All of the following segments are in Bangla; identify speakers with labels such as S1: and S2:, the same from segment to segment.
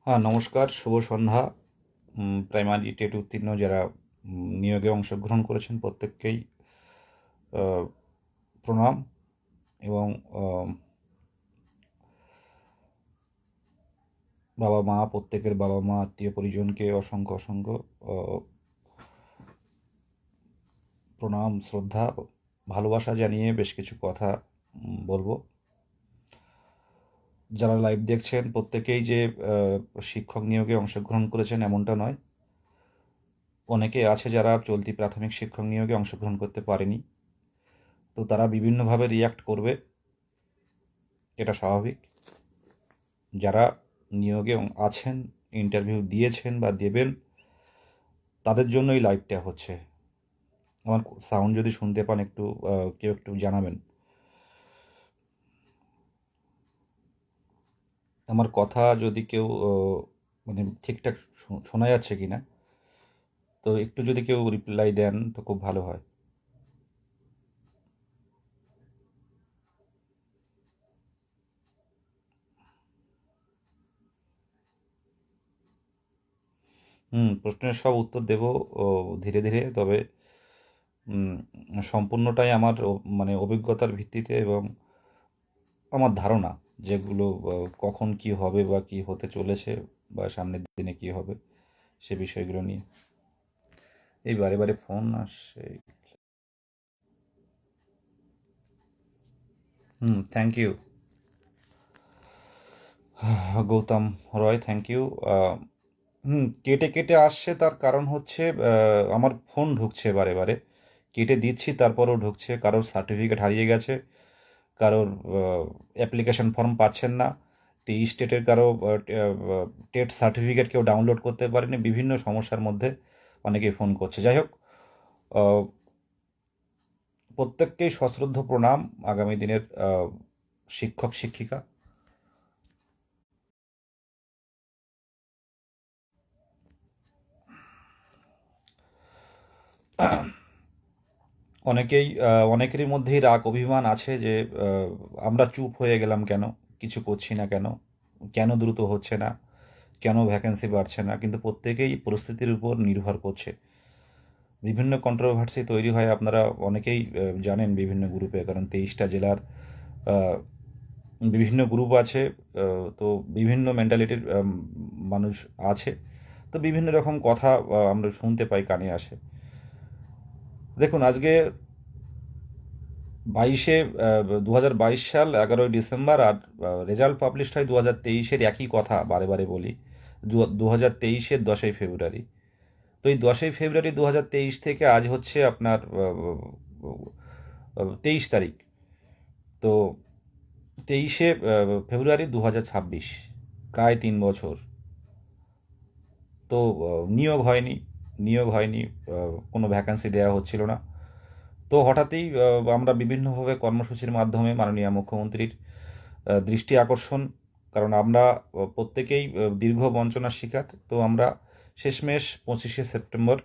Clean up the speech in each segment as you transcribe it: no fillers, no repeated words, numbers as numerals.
S1: হ্যাঁ, নমস্কার, শুভ সন্ধ্যা। প্রাইমারি টেট উত্তীর্ণ যারা নিয়োগে অংশগ্রহণ করেছেন প্রত্যেককেই আহ, প্রণাম। এবং আহ, প্রত্যেকের বাবা মা আত্মীয় পরিজনকে অসংখ্য অসংখ্য আহ, প্রণাম, শ্রদ্ধা, ভালোবাসা জানিয়ে বেশ কিছু কথা বলবো। যারা লাইভ দেখছেন প্রত্যেকেই যে শিক্ষক নিয়োগে অংশগ্রহণ করেছেন এমনটা নয়। অনেকে আছে যারা চলতি প্রাথমিক শিক্ষক নিয়োগে অংশগ্রহণ করতে পারেনি, তো তারা বিভিন্নভাবে রিয়াক্ট করবে, এটা স্বাভাবিক। যারা নিয়োগে আছেন, ইন্টারভিউ দিয়েছেন বা দেবেন, তাদের জন্যই লাইভটা হচ্ছে। আমার সাউন্ড যদি শুনতে পান একটু কেউ একটু জানাবেন। আমার কথা যদি কেউ মানে ঠিকঠাক শোনা যাচ্ছে কি না, তো একটু যদি কেউ রিপ্লাই দেন তো খুব ভালো হয়। প্রশ্নের সব উত্তর দেব ধীরে ধীরে, তবে সম্পূর্ণটাই আমার মানে অভিজ্ঞতার ভিত্তিতে এবং আমার ধারণা, যেগুলো কখন কি হবে বা কি হতে চলেছে বা সামনের দিনে কি হবে সে বিষয়গুলো নিয়ে। এই বারে বারে ফোন আসছে। Thank you Gautam Roy, thank you. কেটে কেটে আসছে, তার কারণ হচ্ছে আমার ফোন ঢুকছে বারে বারে, কেটে দিচ্ছি তারপরেও ঢুকছে। কারোর সার্টিফিকেট হারিয়ে গেছে, কারোর অ্যাপ্লিকেশন ফর্ম পাচ্ছেন না, 23 স্টেটের কারো টেট সার্টিফিকেট কেউ ডাউনলোড করতে পারেনি, বিভিন্ন সমস্যার মধ্যে অনেকেই ফোন করছে। যাই হোক, আহ, প্রত্যেককেই সশ্রদ্ধ প্রণাম। আগামী দিনের শিক্ষক শিক্ষিকা। অনেকেরই মধ্যেই রাগ অভিমান আছে যে আমরা চুপ হয়ে গেলাম কেন, কিছু করছি না কেন, কেন দ্রুত হচ্ছে না, কেন ভ্যাকেন্সি বাড়ছে না। কিন্তু প্রত্যেকেই পরিস্থিতির উপর নির্ভর করছে। বিভিন্ন কন্ট্রোভার্সি তৈরি হয়, আপনারা অনেকেই জানেন বিভিন্ন গ্রুপে, কারণ 23টা জেলার আহ, বিভিন্ন গ্রুপ আছে। তো বিভিন্ন মেন্টালিটির মানুষ আছে, তো বিভিন্ন রকম কথা আমরা শুনতে পাই, কানে আসে। দেখুন, আজকে 22 2022 সাল 11ই ডিসেম্বর, আর রেজাল্ট পাবলিশ হয় 2023-এর। একই কথা বারে বারে বলি, 2023-এর 10ই ফেব্রুয়ারি। তো এই 10ই ফেব্রুয়ারি 2023 থেকে আজ হচ্ছে আপনার 23 তারিখ। তো 23শে ফেব্রুয়ারি 2026, প্রায় 3 বছর। তো নিয়োগ হয়নি, কোনো ভ্যাকান্সি দেওয়া হচ্ছিল না। তো হঠাৎই আমরা বিভিন্নভাবে কর্মসূচির মাধ্যমে মাননীয় মুখ্যমন্ত্রীর দৃষ্টি আকর্ষণ, কারণ আমরা প্রত্যেকেই দীর্ঘ বঞ্চনার শিকার। তো আমরা শেষমেশ 25শে সেপ্টেম্বর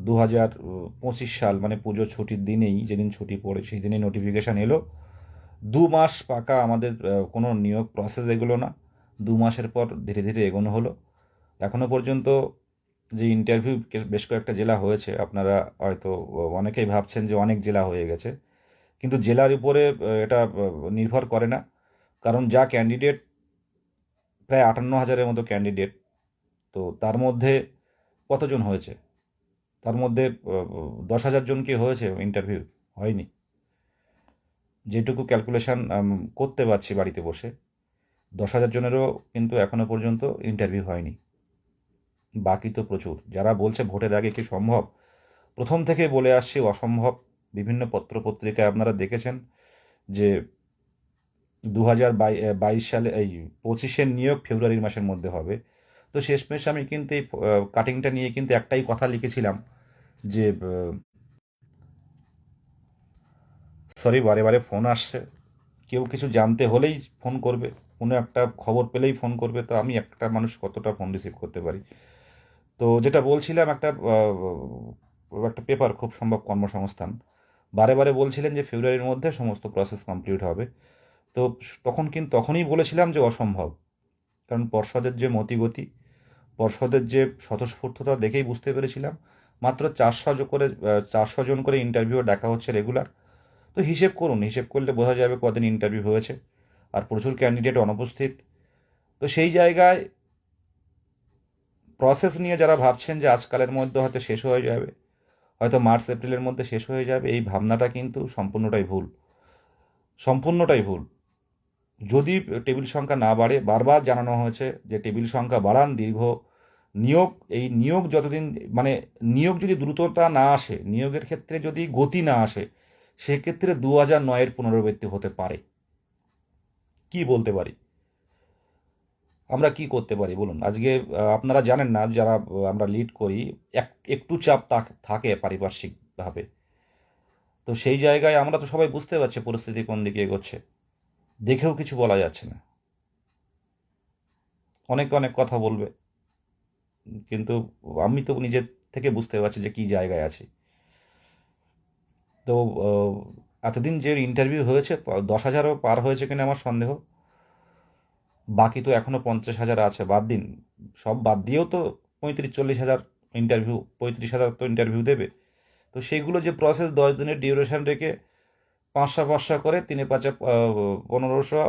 S1: 2025 সাল, মানে পুজো ছুটির দিনেই, যেদিন ছুটি পড়ে সেই দিনেই নোটিফিকেশান এলো। 2 মাস পাকা আমাদের কোনো নিয়োগ প্রসেস এগোলো না। 2 মাসের পর ধীরে ধীরে এগোনো হলো। এখনও পর্যন্ত যে ইন্টারভিউ বেশ কয়েকটা জেলা হয়েছে, আপনারা হয়তো অনেকেই ভাবছেন যে অনেক জেলা হয়ে গেছে, কিন্তু জেলার উপরে এটা নির্ভর করে না। কারণ যা ক্যান্ডিডেট, প্রায় 58,000-এর মতো ক্যান্ডিডেট, তো তার মধ্যে কতজন হয়েছে? তার মধ্যে 10,000 জন কি হয়েছে ইন্টারভিউ? হয়নি। যেটুকু ক্যালকুলেশন করতে পারছি বাড়িতে বসে, 10,000 জনেরও কিন্তু এখনও পর্যন্ত ইন্টারভিউ হয়নি। বাকি তো প্রচুর। যারা বলছে ভোটের আগে কি সম্ভব, প্রথম থেকে বলে আসছি অসম্ভব। বিভিন্ন পত্রপত্রিকায় আপনারা দেখেছেন যে 2022 সালে, এই 25-এর নিয়োগ ফেব্রুয়ারি মাসের মধ্যে হবে। তো শেষমেশ আমি কিন্তু এই কাটিংটা নিয়ে কিন্তু একটাই কথা লিখেছিলাম যে সরি, বারে বারে ফোন আসছে। কেউ কিছু জানতে হলেই ফোন করবে, কোনো একটা খবর পেলেই ফোন করবে। তো আমি একটা মানুষ কতটা ফোন রিসিভ করতে পারি? তো যেটা বলছিলাম, একটা পেপার, খুব সম্ভব কর্মসংস্থান, বারে বারে বলছিলেন যে ফেব্রুয়ারির মধ্যে সমস্ত প্রসেস কমপ্লিট হবে। তো তখনই বলেছিলাম যে অসম্ভব। কারণ পর্ষদের যে মতিগতি, পর্ষদের যে স্বতঃস্ফূর্ততা দেখেই বুঝতে পেরেছিলাম। মাত্র 400 জন করে ইন্টারভিউ ডাকা হচ্ছে রেগুলার। তো হিসেব করুন, হিসেব করলে বোঝা যাবে কদিন ইন্টারভিউ হয়েছে, আর প্রচুর ক্যান্ডিডেট অনুপস্থিত। তো সেই জায়গায় প্রসেস নিয়ে যারা ভাবছেন যে আজকালের মধ্যে হয়তো শেষ হয়ে যাবে, হয়তো মার্চ এপ্রিলের মধ্যে শেষ হয়ে যাবে, এই ভাবনাটা কিন্তু সম্পূর্ণটাই ভুল, সম্পূর্ণটাই ভুল। যদি টেবিল সংখ্যা না বাড়ে, বারবার জানানো হয়েছে যে টেবিল সংখ্যা বাড়ান, দীর্ঘ নিয়োগ, এই নিয়োগ যতদিন মানে নিয়োগ যদি দ্রুততা না আসে, নিয়োগের ক্ষেত্রে যদি গতি না আসে, সেক্ষেত্রে 2009-এর পুনরাবৃত্তি হতে পারে। কি বলতে পারি আমরা, কি করতে পারি বলুন? আজকে আপনারা জানেন না, যারা আমরা লিড করি, একটু চাপ থাকে পারিপার্শ্বিকভাবে। তো সেই জায়গায় আমরা তো সবাই বুঝতে পারছি পরিস্থিতি কোন দিকে এগোচ্ছে, দেখেও কিছু বলা যাচ্ছে না। অনেকে অনেক কথা বলবে, কিন্তু আমি তো নিজের থেকে বুঝতে পারছি যে কী জায়গায় আছি। তো এতদিন যে ইন্টারভিউ হয়েছে, 10,000ও পার হয়েছে কিনা আমার সন্দেহ। বাকি তো এখনও 50,000 আছে, বাদ দিন, সব বাদ দিয়েও তো 35-40,000 ইন্টারভিউ, 35,000 তো ইন্টারভিউ দেবে। তো সেইগুলো যে প্রসেস, 10 দিনের ডিউরেশন রেখে 500 করে 3-5 1500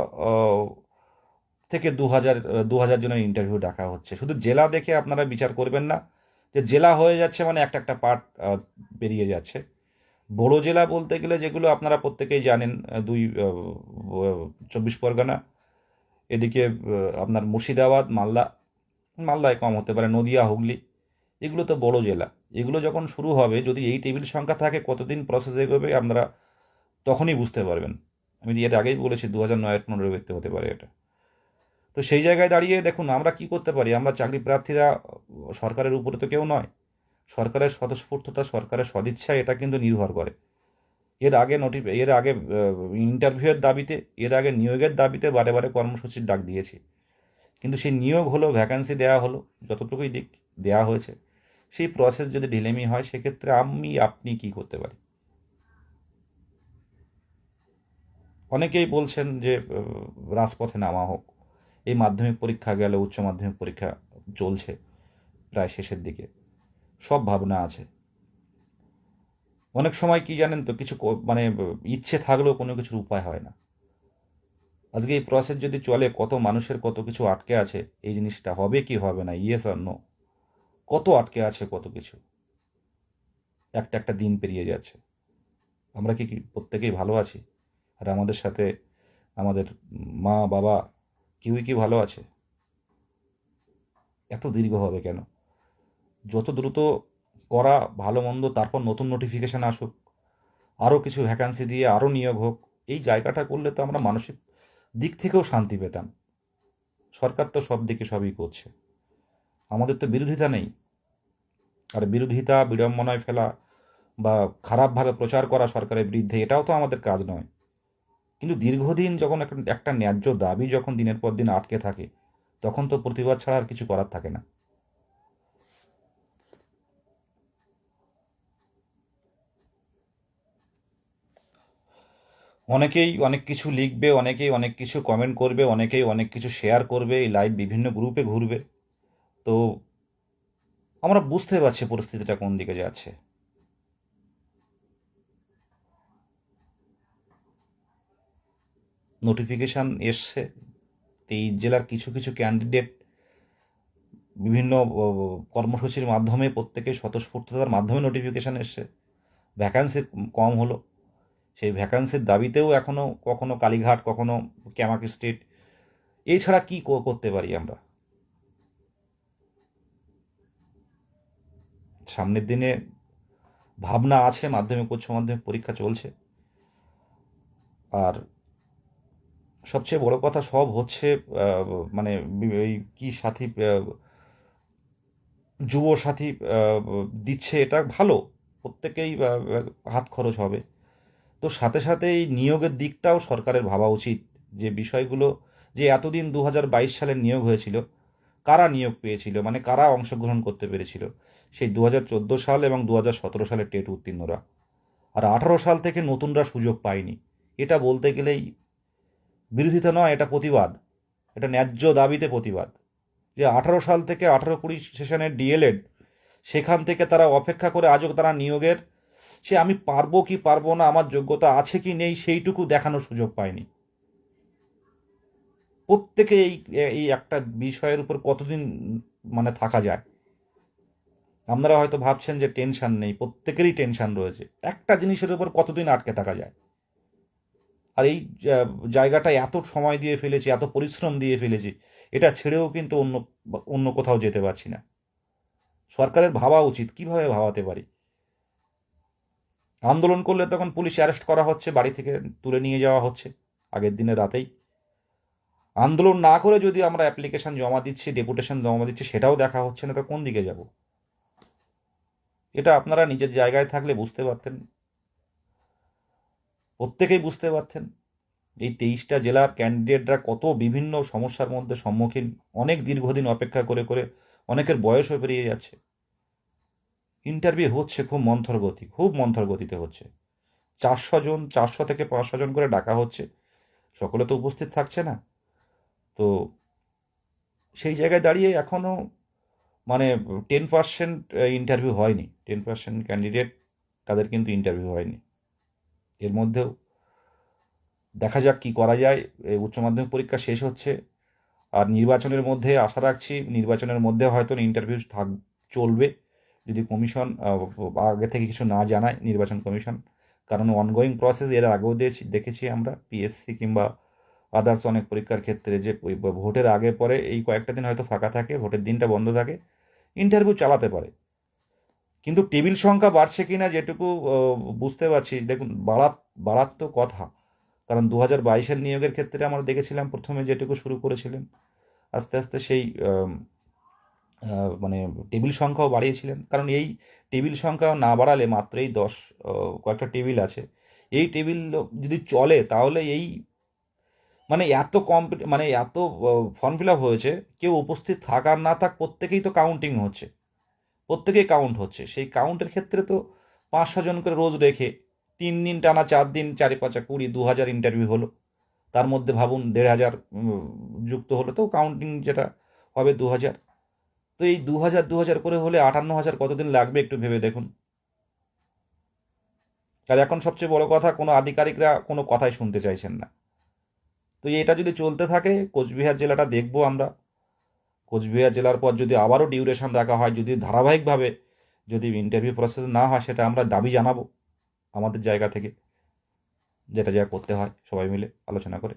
S1: থেকে 2,000 জনের ইন্টারভিউ ডাকা হচ্ছে। শুধু জেলা দেখে আপনারা বিচার করবেন না যে জেলা হয়ে যাচ্ছে মানে একটা একটা পার্ট বেরিয়ে যাচ্ছে। বড় জেলা বলতে গেলে যেগুলো আপনারা প্রত্যেকেই জানেন, 24 পরগনা, এদিকে আপনার মুর্শিদাবাদ, মালদায় কম হতে পারে, নদিয়া, হুগলি, এগুলো তো বড় জেলা। এগুলো যখন শুরু হবে, যদি এই টেবিল সংখ্যা থাকে, কতদিন প্রসেস এগোবে আপনারা তখনই বুঝতে পারবেন। আমি এর আগেই বলেছি 2009-এর পুনরাবৃত্তি হতে পারে এটা। তো সেই জায়গায় দাঁড়িয়ে দেখুন আমরা কি করতে পারি। আমরা চাকরি প্রার্থীরা সরকারের উপরে তো কেউ নয়। সরকারের স্বতঃস্ফূর্ততা, সরকারের সদিচ্ছা, এটা কিন্তু নির্ভর করে। এর আগে ইন্টারভিউয়ের দাবিতে, এর আগে নিয়োগের দাবিতে বারে বারে কর্মসূচির ডাক দিয়েছি, কিন্তু সেই নিয়োগ হলো, ভ্যাকান্সি দেওয়া হলো, যতটুকুই দিক দেওয়া হয়েছে, সেই প্রসেস যদি ঢিলেমি হয়, সেক্ষেত্রে আপনি কি করতে পারি? অনেকেই বলছেন যে রাজপথে নামা হোক। এই মাধ্যমিক পরীক্ষা গেল, উচ্চ মাধ্যমিক পরীক্ষা চলছে প্রায় শেষের দিকে, সব ভাবনা আছে। অনেক সময় কি জানেন তো, কিছু মানে ইচ্ছে থাকলেও কোনো কিছুর উপায় হয় না। আজকে এই প্রসেস যদি চলে, কত মানুষের কত কিছু আটকে আছে, এই জিনিসটা হবে কি হবে না, ইয়েস আর নো, কত আটকে আছে, কত কিছু একটা একটা দিন পেরিয়ে যাচ্ছে। আমরা কি প্রত্যেকেই ভালো আছি? আর আমাদের সাথে আমাদের মা বাবা কেউই কি ভালো আছে? এত দীর্ঘ হবে কেন? যত দ্রুত করা ভালো মন্দ, তারপর নতুন নোটিফিকেশান আসুক, আরও কিছু ভ্যাকান্সি দিয়ে আরও নিয়োগ হোক, এই জায়গাটা করলে তো আমরা মানসিক দিক থেকেও শান্তি পেতাম। সরকার তো সব দিকে সবই করছে, আমাদের তো বিরোধিতা নেই। আর বিরোধিতা, বিড়ম্বনায় ফেলা বা খারাপভাবে প্রচার করা সরকারের বিরুদ্ধে, এটাও তো আমাদের কাজ নয়। কিন্তু দীর্ঘদিন যখন একটা ন্যায্য দাবি যখন দিনের পর দিন আটকে থাকে, তখন তো প্রতিবাদ ছাড়া আর কিছু করার থাকে না। অনেকেই অনেক কিছু লিখবে, অনেকেই অনেক কিছু কমেন্ট করবে, অনেকেই অনেক কিছু শেয়ার করবে, এই লাইভ বিভিন্ন গ্রুপে ঘুরবে। তো আমরা বুঝতে পারছি পরিস্থিতিটা কোন দিকে যাচ্ছে। নোটিফিকেশান এসছে, 23 জেলার কিছু কিছু ক্যান্ডিডেট বিভিন্ন কর্মসূচির মাধ্যমে, প্রত্যেকে স্বতঃস্ফূর্ততার মাধ্যমে নোটিফিকেশান এসছে। ভ্যাকান্সি কম হলো, সেই ভ্যাকান্সির দাবিতেও এখনও কখনো কালীঘাট, কখনো ক্যামাক স্ট্রিট, এছাড়া কি করতে পারি আমরা? সামনের দিনে ভাবনা আছে, মাধ্যমিক উচ্চ মাধ্যমিক পরীক্ষা চলছে, আর সবচেয়ে বড় কথা সব হচ্ছে মানে এই কি সাথী, যুব সাথী দিচ্ছে, এটা ভালো, প্রত্যেকেই হাত খরচ হবে। তো সাথে সাথে এই নিয়োগের দিকটাও সরকারের ভাবা উচিত, যে বিষয়গুলো, যে এতদিন 2022 সালের নিয়োগ হয়েছিল, কারা নিয়োগ পেয়েছিল, মানে কারা অংশগ্রহণ করতে পেরেছিল, সেই 2014 সাল এবং 2017 সালের টেট উত্তীর্ণরা। আর 18 সাল থেকে নতুনরা সুযোগ পায়নি। এটা বলতে গেলেই বিরোধিতা নয়, এটা প্রতিবাদ, এটা ন্যায্য দাবিতে প্রতিবাদ। যে 18 সাল থেকে 18-20 সেশনের ডিএলএড, সেখান থেকে তারা অপেক্ষা করে আজও তারা নিয়োগের, সে আমি পারবো কি পারবো না, আমার যোগ্যতা আছে কি নেই, সেইটুকু দেখানোর সুযোগ পায়নি। প্রত্যেকে এই এই একটা বিষয়ের উপর কতদিন মানে থাকা যায়। আপনারা হয়তো ভাবছেন যে টেনশন নেই, প্রত্যেকেরই টেনশন রয়েছে। একটা জিনিসের উপর কতদিন আটকে থাকা যায়। আর এই জায়গাটা এত সময় দিয়ে ফেলেছি, এত পরিশ্রম দিয়ে ফেলেছি, এটা ছেড়েও কিন্তু অন্য অন্য কোথাও যেতে পারছি না। সরকারের ভাবা উচিত, কিভাবে ভাবাতে পারি। আন্দোলন করলে তখন পুলিশ অ্যারেস্ট করা হচ্ছে, বাড়ি থেকে তুলে নিয়ে যাওয়া হচ্ছে আগের দিনে রাতেই। আন্দোলন না করে যদি আমরা অ্যাপ্লিকেশন জমা দিচ্ছি, ডেপুটেশন জমা দিচ্ছি, সেটাও দেখা হচ্ছে না, তো কোন দিকে যাব? এটা আপনারা নিজের জায়গায় থাকলে বুঝতে পারতেন, প্রত্যেকেই বুঝতে পারতেন। এই 23টা জেলার ক্যান্ডিডেটরা কত বিভিন্ন সমস্যার মধ্যে সম্মুখীন, অনেক দীর্ঘদিন অপেক্ষা করে করে অনেকের বয়সও পেরিয়ে যাচ্ছে। ইন্টারভিউ হচ্ছে খুব মন্থর গতিতে হচ্ছে। 400 থেকে 500 জন করে ডাকা হচ্ছে, সকলে তো উপস্থিত থাকছে না। তো সেই জায়গায় দাঁড়িয়ে এখনও মানে 10% ইন্টারভিউ হয়নি, 10% ক্যান্ডিডেট তাদের কিন্তু ইন্টারভিউ হয়নি। এর মধ্যেও দেখা যাক কি করা যায়। উচ্চ মাধ্যমিক পরীক্ষা শেষ হচ্ছে, আর নির্বাচনের মধ্যে আশা রাখছি নির্বাচনের মধ্যে হয়তো ইন্টারভিউ চলবে, যদি কমিশন আগে থেকে কিছু না জানায়, নির্বাচন কমিশন। কারণ অনগোয়িং প্রসেস এর আগেও দেখেছি আমরা পিএসসি কিংবা আদার্স অনেক পরীক্ষার ক্ষেত্রে, যে ভোটের আগে পরে এই কয়েকটা দিন হয়তো ফাঁকা থাকে, ভোটের দিনটা বন্ধ থাকে, ইন্টারভিউ চালাতে পারে। কিন্তু টেবিল সংখ্যা বাড়ছে কিনা যেটুকু বুঝতে পারছি, দেখুন বাড়ার তো কথা। কারণ 2022-এর নিয়োগের ক্ষেত্রে আমরা দেখেছিলাম প্রথমে যেটুকু শুরু করেছিলেন, আস্তে আস্তে সেই মানে টেবিল সংখ্যাও বাড়িয়েছিলেন। কারণ এই টেবিল সংখ্যা না বাড়ালে, মাত্র এই কয়েকটা টেবিল আছে, এই টেবিল যদি চলে তাহলে এই মানে এত ফর্ম ফিল আপ হয়েছে, কেউ উপস্থিত থাক আর না থাক, প্রত্যেকেই তো কাউন্টিং হচ্ছে, প্রত্যেকেই কাউন্ট হচ্ছে। সেই কাউন্টের ক্ষেত্রে তো 500 জন করে রোজ রেখে 3 দিন টানা, 4 দিন, 4×5=20, 2000 ইন্টারভিউ হলো। তার মধ্যে ভাবুন 1500 যুক্ত হলো, তো কাউন্টিং যেটা হবে 2000। তো এই 2000 করে হলে 58,000 কতদিন লাগবে একটু ভেবে দেখুন। আর এখন সবচেয়ে বড় কথা, কোনো আধিকারিকরা কোনো কথাই শুনতে চাইছেন না। তো এটা যদি চলতে থাকে, কোচবিহার জেলাটা দেখবো আমরা। কোচবিহার জেলার পর যদি আবারও ডিউরেশন রাখা হয়, যদি ধারাবাহিকভাবে যদি ইন্টারভিউ প্রসেস না হয়, সেটা আমরা দাবি জানাবো আমাদের জায়গা থেকে, যেটা যা করতে হয় সবাই মিলে আলোচনা করে।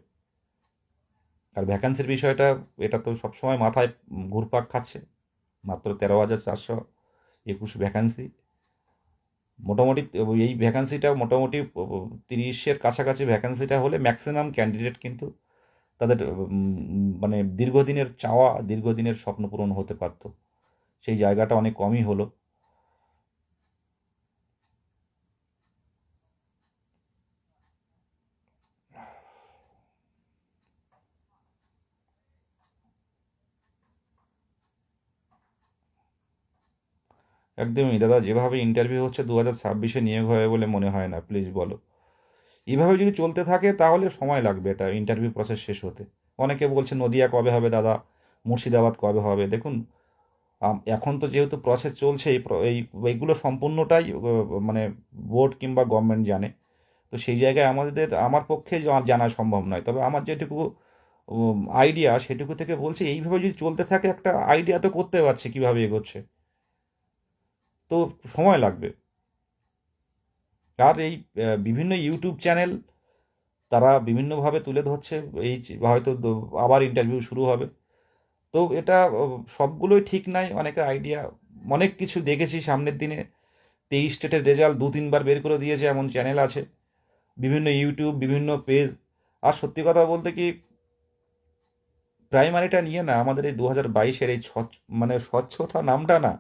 S1: আর ভ্যাকান্সির বিষয়টা, এটা তো সবসময় মাথায় ঘুরপাক খাচ্ছে। মাত্র 13,421 ভ্যাকান্সি। মোটামুটি এই ভ্যাকান্সিটা মোটামুটি 30-এর কাছাকাছি ভ্যাকান্সিটা হলে ম্যাক্সিমাম ক্যান্ডিডেট কিন্তু তাদের মানে দীর্ঘদিনের চাওয়া, দীর্ঘদিনের স্বপ্ন পূরণ হতে পারত। সেই জায়গাটা অনেক কমই হলো। একদমই দাদা, যেভাবে ইন্টারভিউ হচ্ছে 2026-এ নিয়োগ হবে বলে মনে হয় না, প্লিজ বলো। এইভাবে যদি চলতে থাকে তাহলে সময় লাগবে এটা ইন্টারভিউ প্রসেস শেষ হতে। অনেকে বলছে নদিয়া কবে হবে দাদা, মুর্শিদাবাদ কবে হবে। দেখুন, এখন তো যেহেতু প্রসেস চলছে, এইগুলো সম্পূর্ণটাই মানে বোর্ড কিংবা গভর্নমেন্ট জানে। তো সেই জায়গায় আমার পক্ষে জানা সম্ভব নয়, তবে আমার যেটুকু আইডিয়া সেটুকু থেকে বলছি, এইভাবে যদি চলতে থাকে একটা আইডিয়া তো করতে পারছি কীভাবে এগোচ্ছে, তো সময় লাগবে। আর এই বিভিন্ন ইউটিউব চ্যানেল, তারা বিভিন্নভাবে তুলে ধরছে, এই হয়তো আবার ইন্টারভিউ শুরু হবে। তো এটা সবগুলোই ঠিক নাই, অনেকের আইডিয়া, অনেক কিছু দেখেছি সামনের দিনে। 23 স্টেটের রেজাল্ট 2-3 বার বের করে দিয়েছে এমন চ্যানেল আছে, বিভিন্ন ইউটিউব, বিভিন্ন পেজ। আর সত্যি কথা বলতে কি, প্রাইমারিটা নিয়ে না আমাদের এই 2022-এর এই মানে স্বচ্ছতা নামটা না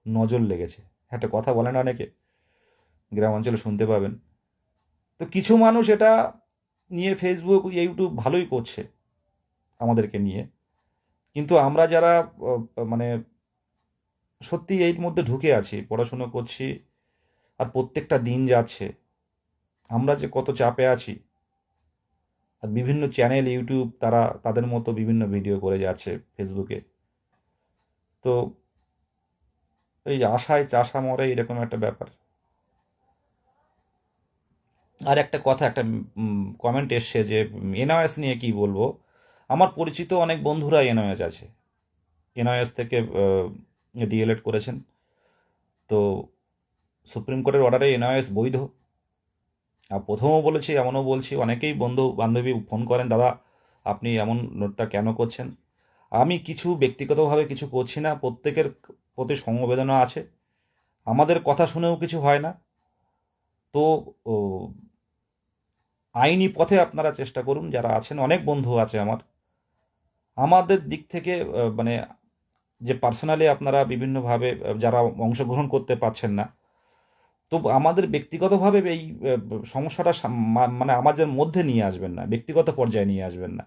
S1: নজর লেগেছে। একটা কথা বলে না অনেকে, গ্রাম অঞ্চলে শুনতে পাবেন। তো কিছু মানুষ এটা নিয়ে ফেসবুক, ইউটিউব ভালোই করছে আমাদেরকে নিয়ে, কিন্তু আমরা যারা মানে সত্যি এর মধ্যে ঢুকে আছি, পড়াশুনো করছি, আর প্রত্যেকটা দিন যাচ্ছে, আমরা যে কত চাপে আছি। আর বিভিন্ন চ্যানেল ইউটিউব, তারা তাদের মতো বিভিন্ন ভিডিও করে যাচ্ছে ফেসবুকে, তো এই আশায় চাষা মরে, এরকম একটা ব্যাপার। আর একটা কথা, একটা কমেন্ট এসছে যে এনওএস নিয়ে কি বলবো। আমার পরিচিত অনেক বন্ধুরা এনওএস আছে, এনওএস থেকে ডিএলএড করেছেন। তো সুপ্রিম কোর্টের অর্ডারে এনওএস বৈধ। আর প্রথমও বলেছি, এমনও বলছি, অনেকেই বন্ধু বান্ধবী ফোন করেন, দাদা আপনি এমন নোটটা কেন করছেন। আমি কিছু ব্যক্তিগতভাবে কিছু করছি না, প্রত্যেকের প্রতি সমবেদনা আছে, আমাদের কথা শুনেও কিছু হয় না। তো ও, আইনি পথে আপনারা চেষ্টা করুন, যারা আছেন, অনেক বন্ধু আছে আমার। আমাদের দিক থেকে মানে যে পার্সোনালি আপনারা বিভিন্নভাবে যারা অংশগ্রহণ করতে পারছেন না, তো আমাদের ব্যক্তিগতভাবে এই সমস্যাটা মানে আমাদের মধ্যে নিয়ে আসবেন না, ব্যক্তিগত পর্যায়ে নিয়ে আসবেন না,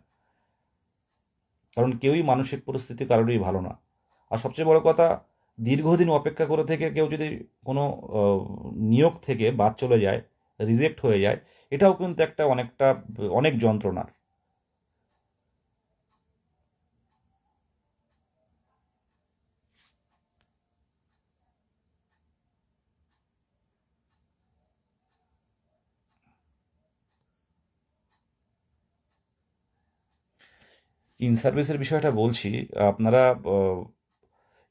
S1: কারণ কেউই মানসিক পরিস্থিতি কারোরই ভালো না। আর সবচেয়ে বড় কথা, দীর্ঘদিন অপেক্ষা করে থেকে কেউ যদি কোনো নিয়োগ থেকে বাদ চলে যায়, রিজেক্ট হয়ে যায়, এটাও কিন্তু একটা অনেক যন্ত্রণার। ইন সার্ভিসের বিষয়টা বলছি, আপনারা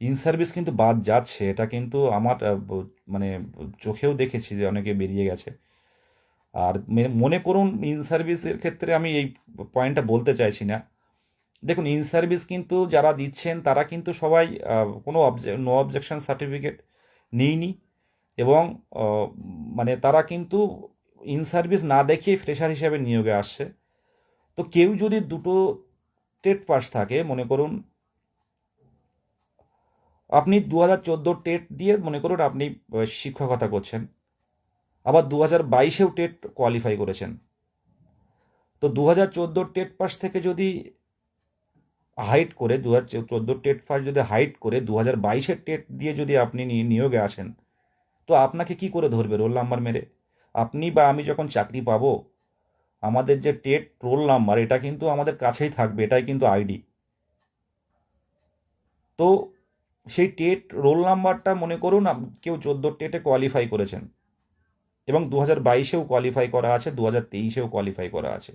S1: ইন সার্ভিস কিন্তু বাদ যাচ্ছে, এটা কিন্তু আমার মানে চোখেও দেখেছি যে অনেকে বেরিয়ে গেছে। আর মনে করুন, ইন সার্ভিসের ক্ষেত্রে আমি এই পয়েন্টটা বলতে চাইছি না। দেখুন, ইন সার্ভিস কিন্তু যারা দিচ্ছেন তারা কিন্তু সবাই কোনো নো অবজেকশন সার্টিফিকেট নেইনি, এবং আহ, মানে তারা কিন্তু ইন সার্ভিস না দেখিয়ে ফ্রেশার হিসেবে নিয়োগে আসছে। তো কেউ যদি দুটো টেট পাস থাকে, মনে করুন আপনি 2014 টেট দিয়ে মনে করুন আপনি শিক্ষকতা করছেন, আবার 2022-এও টেট কোয়ালিফাই করেছেন। তো 2014 টেট পাস থেকে যদি হাইট করে 2014 টেট পাস যদি হাইট করে 2022-এর টেট দিয়ে যদি আপনি নিয়োগে আসেন, তো আপনাকে কি করে ধরবে রোল নাম্বার মেরে? আপনি বা আমি যখন চাকরি পাবো, আমাদের যে টেট রোল নাম্বার, এটা কিন্তু আমাদের কাছেই থাকবে, এটাই কিন্তু আইডি। তো সেই টেট রোল নাম্বারটা মনে করুন কেউ 14 টেটে কোয়ালিফাই করেছেন, এবং 2022-এও কোয়ালিফাই করা আছে, 2023-এও কোয়ালিফাই করা আছে।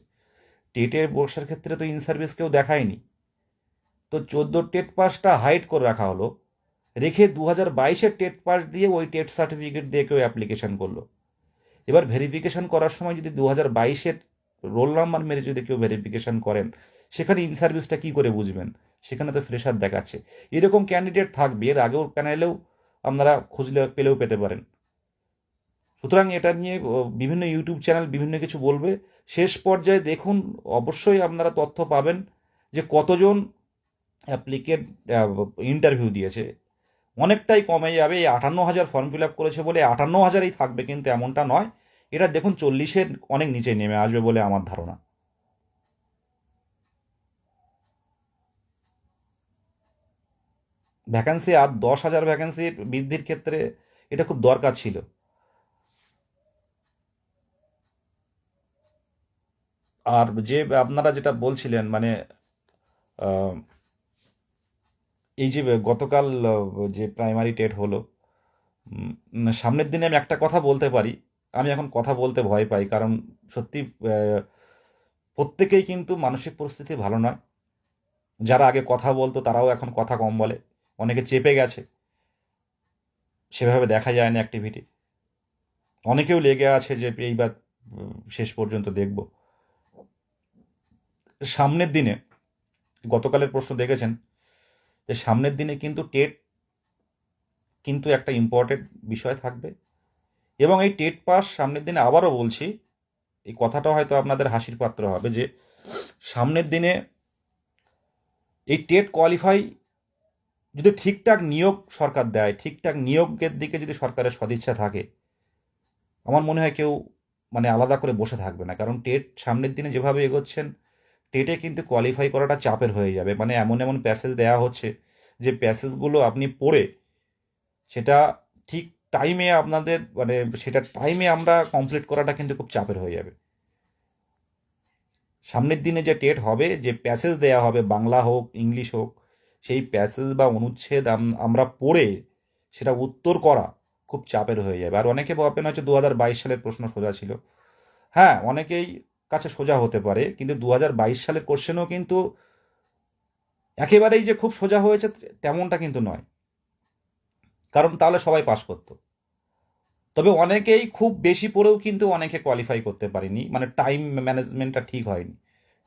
S1: টেটের বর্ষার ক্ষেত্রে তো ইন সার্ভিস কেউ দেখায়নি। তো 14 টেট পাসটা হাইড করে রাখা হলো, রেখে 2022-এর টেট পাস দিয়ে ওই টেট সার্টিফিকেট দিয়ে কেউ অ্যাপ্লিকেশন করলো। এবার ভেরিফিকেশন করার সময় যদি 2022-এর রোল নাম্বার মেরে যদি কেউ ভেরিফিকেশন করেন, সেখানে ইন সার্ভিসটা কী করে বুঝবেন? সেখানে তো ফ্রেশার দেখাচ্ছে। এরকম ক্যান্ডিডেট থাকবে, এর আগেও প্যানেলেও আপনারা খুঁজলে পেলেও পেতে পারেন। সুতরাং এটা নিয়ে বিভিন্ন ইউটিউব চ্যানেল বিভিন্ন কিছু বলবে। শেষ পর্যায়ে দেখুন, অবশ্যই আপনারা তথ্য পাবেন যে কতজন অ্যাপ্লিকেন্ট ইন্টারভিউ দিয়েছে। অনেকটাই কমে যাবে। এই 58,000 ফর্ম ফিল আপ করেছে বলে 58,000ই থাকবে, কিন্তু এমনটা নয়। এটা দেখুন 40-এর অনেক নিচে নেমে আসবে বলে আমার ধারণা। ভ্যাকান্সি আর 10,000 ভ্যাকান্সি বৃদ্ধির ক্ষেত্রে এটা খুব দরকার ছিল। আর যে আপনারা যেটা বলছিলেন, মানে আহ, এই যে গতকাল যে প্রাইমারি টেট হলো, সামনের দিনে আমি একটা কথা বলতে পারি, আমি এখন কথা বলতে ভয় পাই, কারণ সত্যি প্রত্যেকেই কিন্তু মানসিক পরিস্থিতি ভালো নয়। যারা আগে কথা বলতো তারাও এখন কথা কম বলে, অনেকে চেপে গেছে, সেভাবে দেখা যায় না অ্যাক্টিভিটি। অনেকেও লেগে আছে যে এইবার শেষ পর্যন্ত দেখব। সামনের দিনে, গতকালের প্রশ্ন দেখেছেন, যে সামনের দিনে কিন্তু টেট কিন্তু একটা ইম্পর্টেন্ট বিষয় থাকবে। এবং এই টেট পাস সামনের দিনে, আবারও বলছি, এই কথাটা হয়তো আপনাদের হাসির পাত্র হবে, যে সামনের দিনে এই টেট কোয়ালিফাই যদি ঠিকঠাক নিয়োগ সরকার দেয়, ঠিকঠাক নিয়োগের দিকে যদি সরকারের সদিচ্ছা থাকে, আমার মনে হয় কেউ মানে আলাদা করে বসে থাকবে না। কারণ টেট সামনের দিনে যেভাবে এগোচ্ছেন, টেটে কিন্তু কোয়ালিফাই করাটা চাপের হয়ে যাবে। মানে এমন এমন প্যাসেজ দেওয়া হচ্ছে, যে প্যাসেজগুলো আপনি পড়ে সেটা ঠিক টাইমে আপনাদের, মানে সেটা টাইমে আমরা কমপ্লিট করাটা কিন্তু খুব চাপের হয়ে যাবে। সামনের দিনে যে টেট হবে, যে প্যাসেজ দেওয়া হবে, বাংলা হোক ইংলিশ হোক, সেই প্যাসেজ বা অনুচ্ছেদ আমরা পড়ে সেটা উত্তর করা খুব চাপের হয়ে যাবে। আর অনেকে ভাববেন হয়তো 2022 সালের প্রশ্ন সোজা ছিল। হ্যাঁ, অনেকেই কাছে সোজা হতে পারে, কিন্তু 2022 সালের কোশ্চেনও কিন্তু একেবারেই যে খুব সোজা হয়েছে তেমনটা কিন্তু নয়, কারণ তাহলে সবাই পাস করতো। তবে অনেকেই খুব বেশি পড়েও কিন্তু অনেকে কোয়ালিফাই করতে পারেনি, মানে টাইম ম্যানেজমেন্টটা ঠিক হয়নি,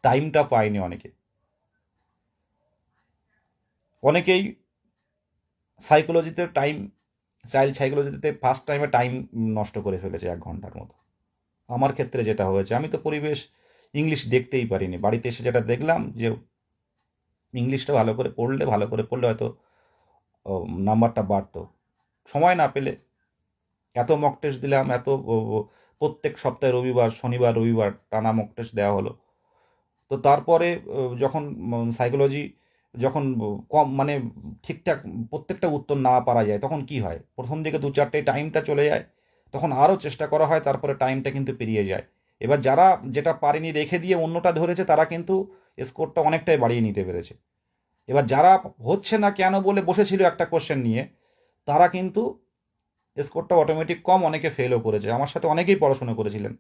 S1: টাইমটা পায়নি অনেকে। অনেকেই সাইকোলজিতে চাইল্ড সাইকোলজিতে ফার্স্ট টাইমে টাইম নষ্ট করে ফেলেছে 1 ঘন্টার মতো। আমার ক্ষেত্রে যেটা হয়েছে, আমি তো পরিবেশ ইংলিশ দেখতেই পারিনি, বাড়িতে এসে যেটা দেখলাম যে ইংলিশটা ভালো করে পড়লে হয়তো নাম্বারটা বাড়তো। সময় না পেলে এত মক টেস্ট দিলাম, প্রত্যেক সপ্তাহে রবিবার শনিবার রবিবার টানা মক টেস্ট দেওয়া হলো। তো তারপরে যখন সাইকোলজি যখন কম মানে ঠিকঠাক প্রত্যেকটা উত্তর না পারা যায়, তখন কি হয়, প্রথম দিকে 2-4টে টাইমটা চলে যায়, তখন আরও চেষ্টা করা হয়, তারপরে টাইমটা কিন্তু পেরিয়ে যায়। এবার যারা যেটা পারেনি রেখে দিয়ে অন্যটা ধরেছে, তারা কিন্তু স্কোরটা অনেকটাই বাড়িয়ে নিতে পেরেছে। এবার যারা হচ্ছে না কেন বলে বসেছিল একটা কোশ্চেন নিয়ে, তারা কিন্তু স্কোরটা অটোমেটিক কম, অনেকে ফেলও করেছে। আমার সাথে অনেকেই পড়াশোনা করেছিলেন,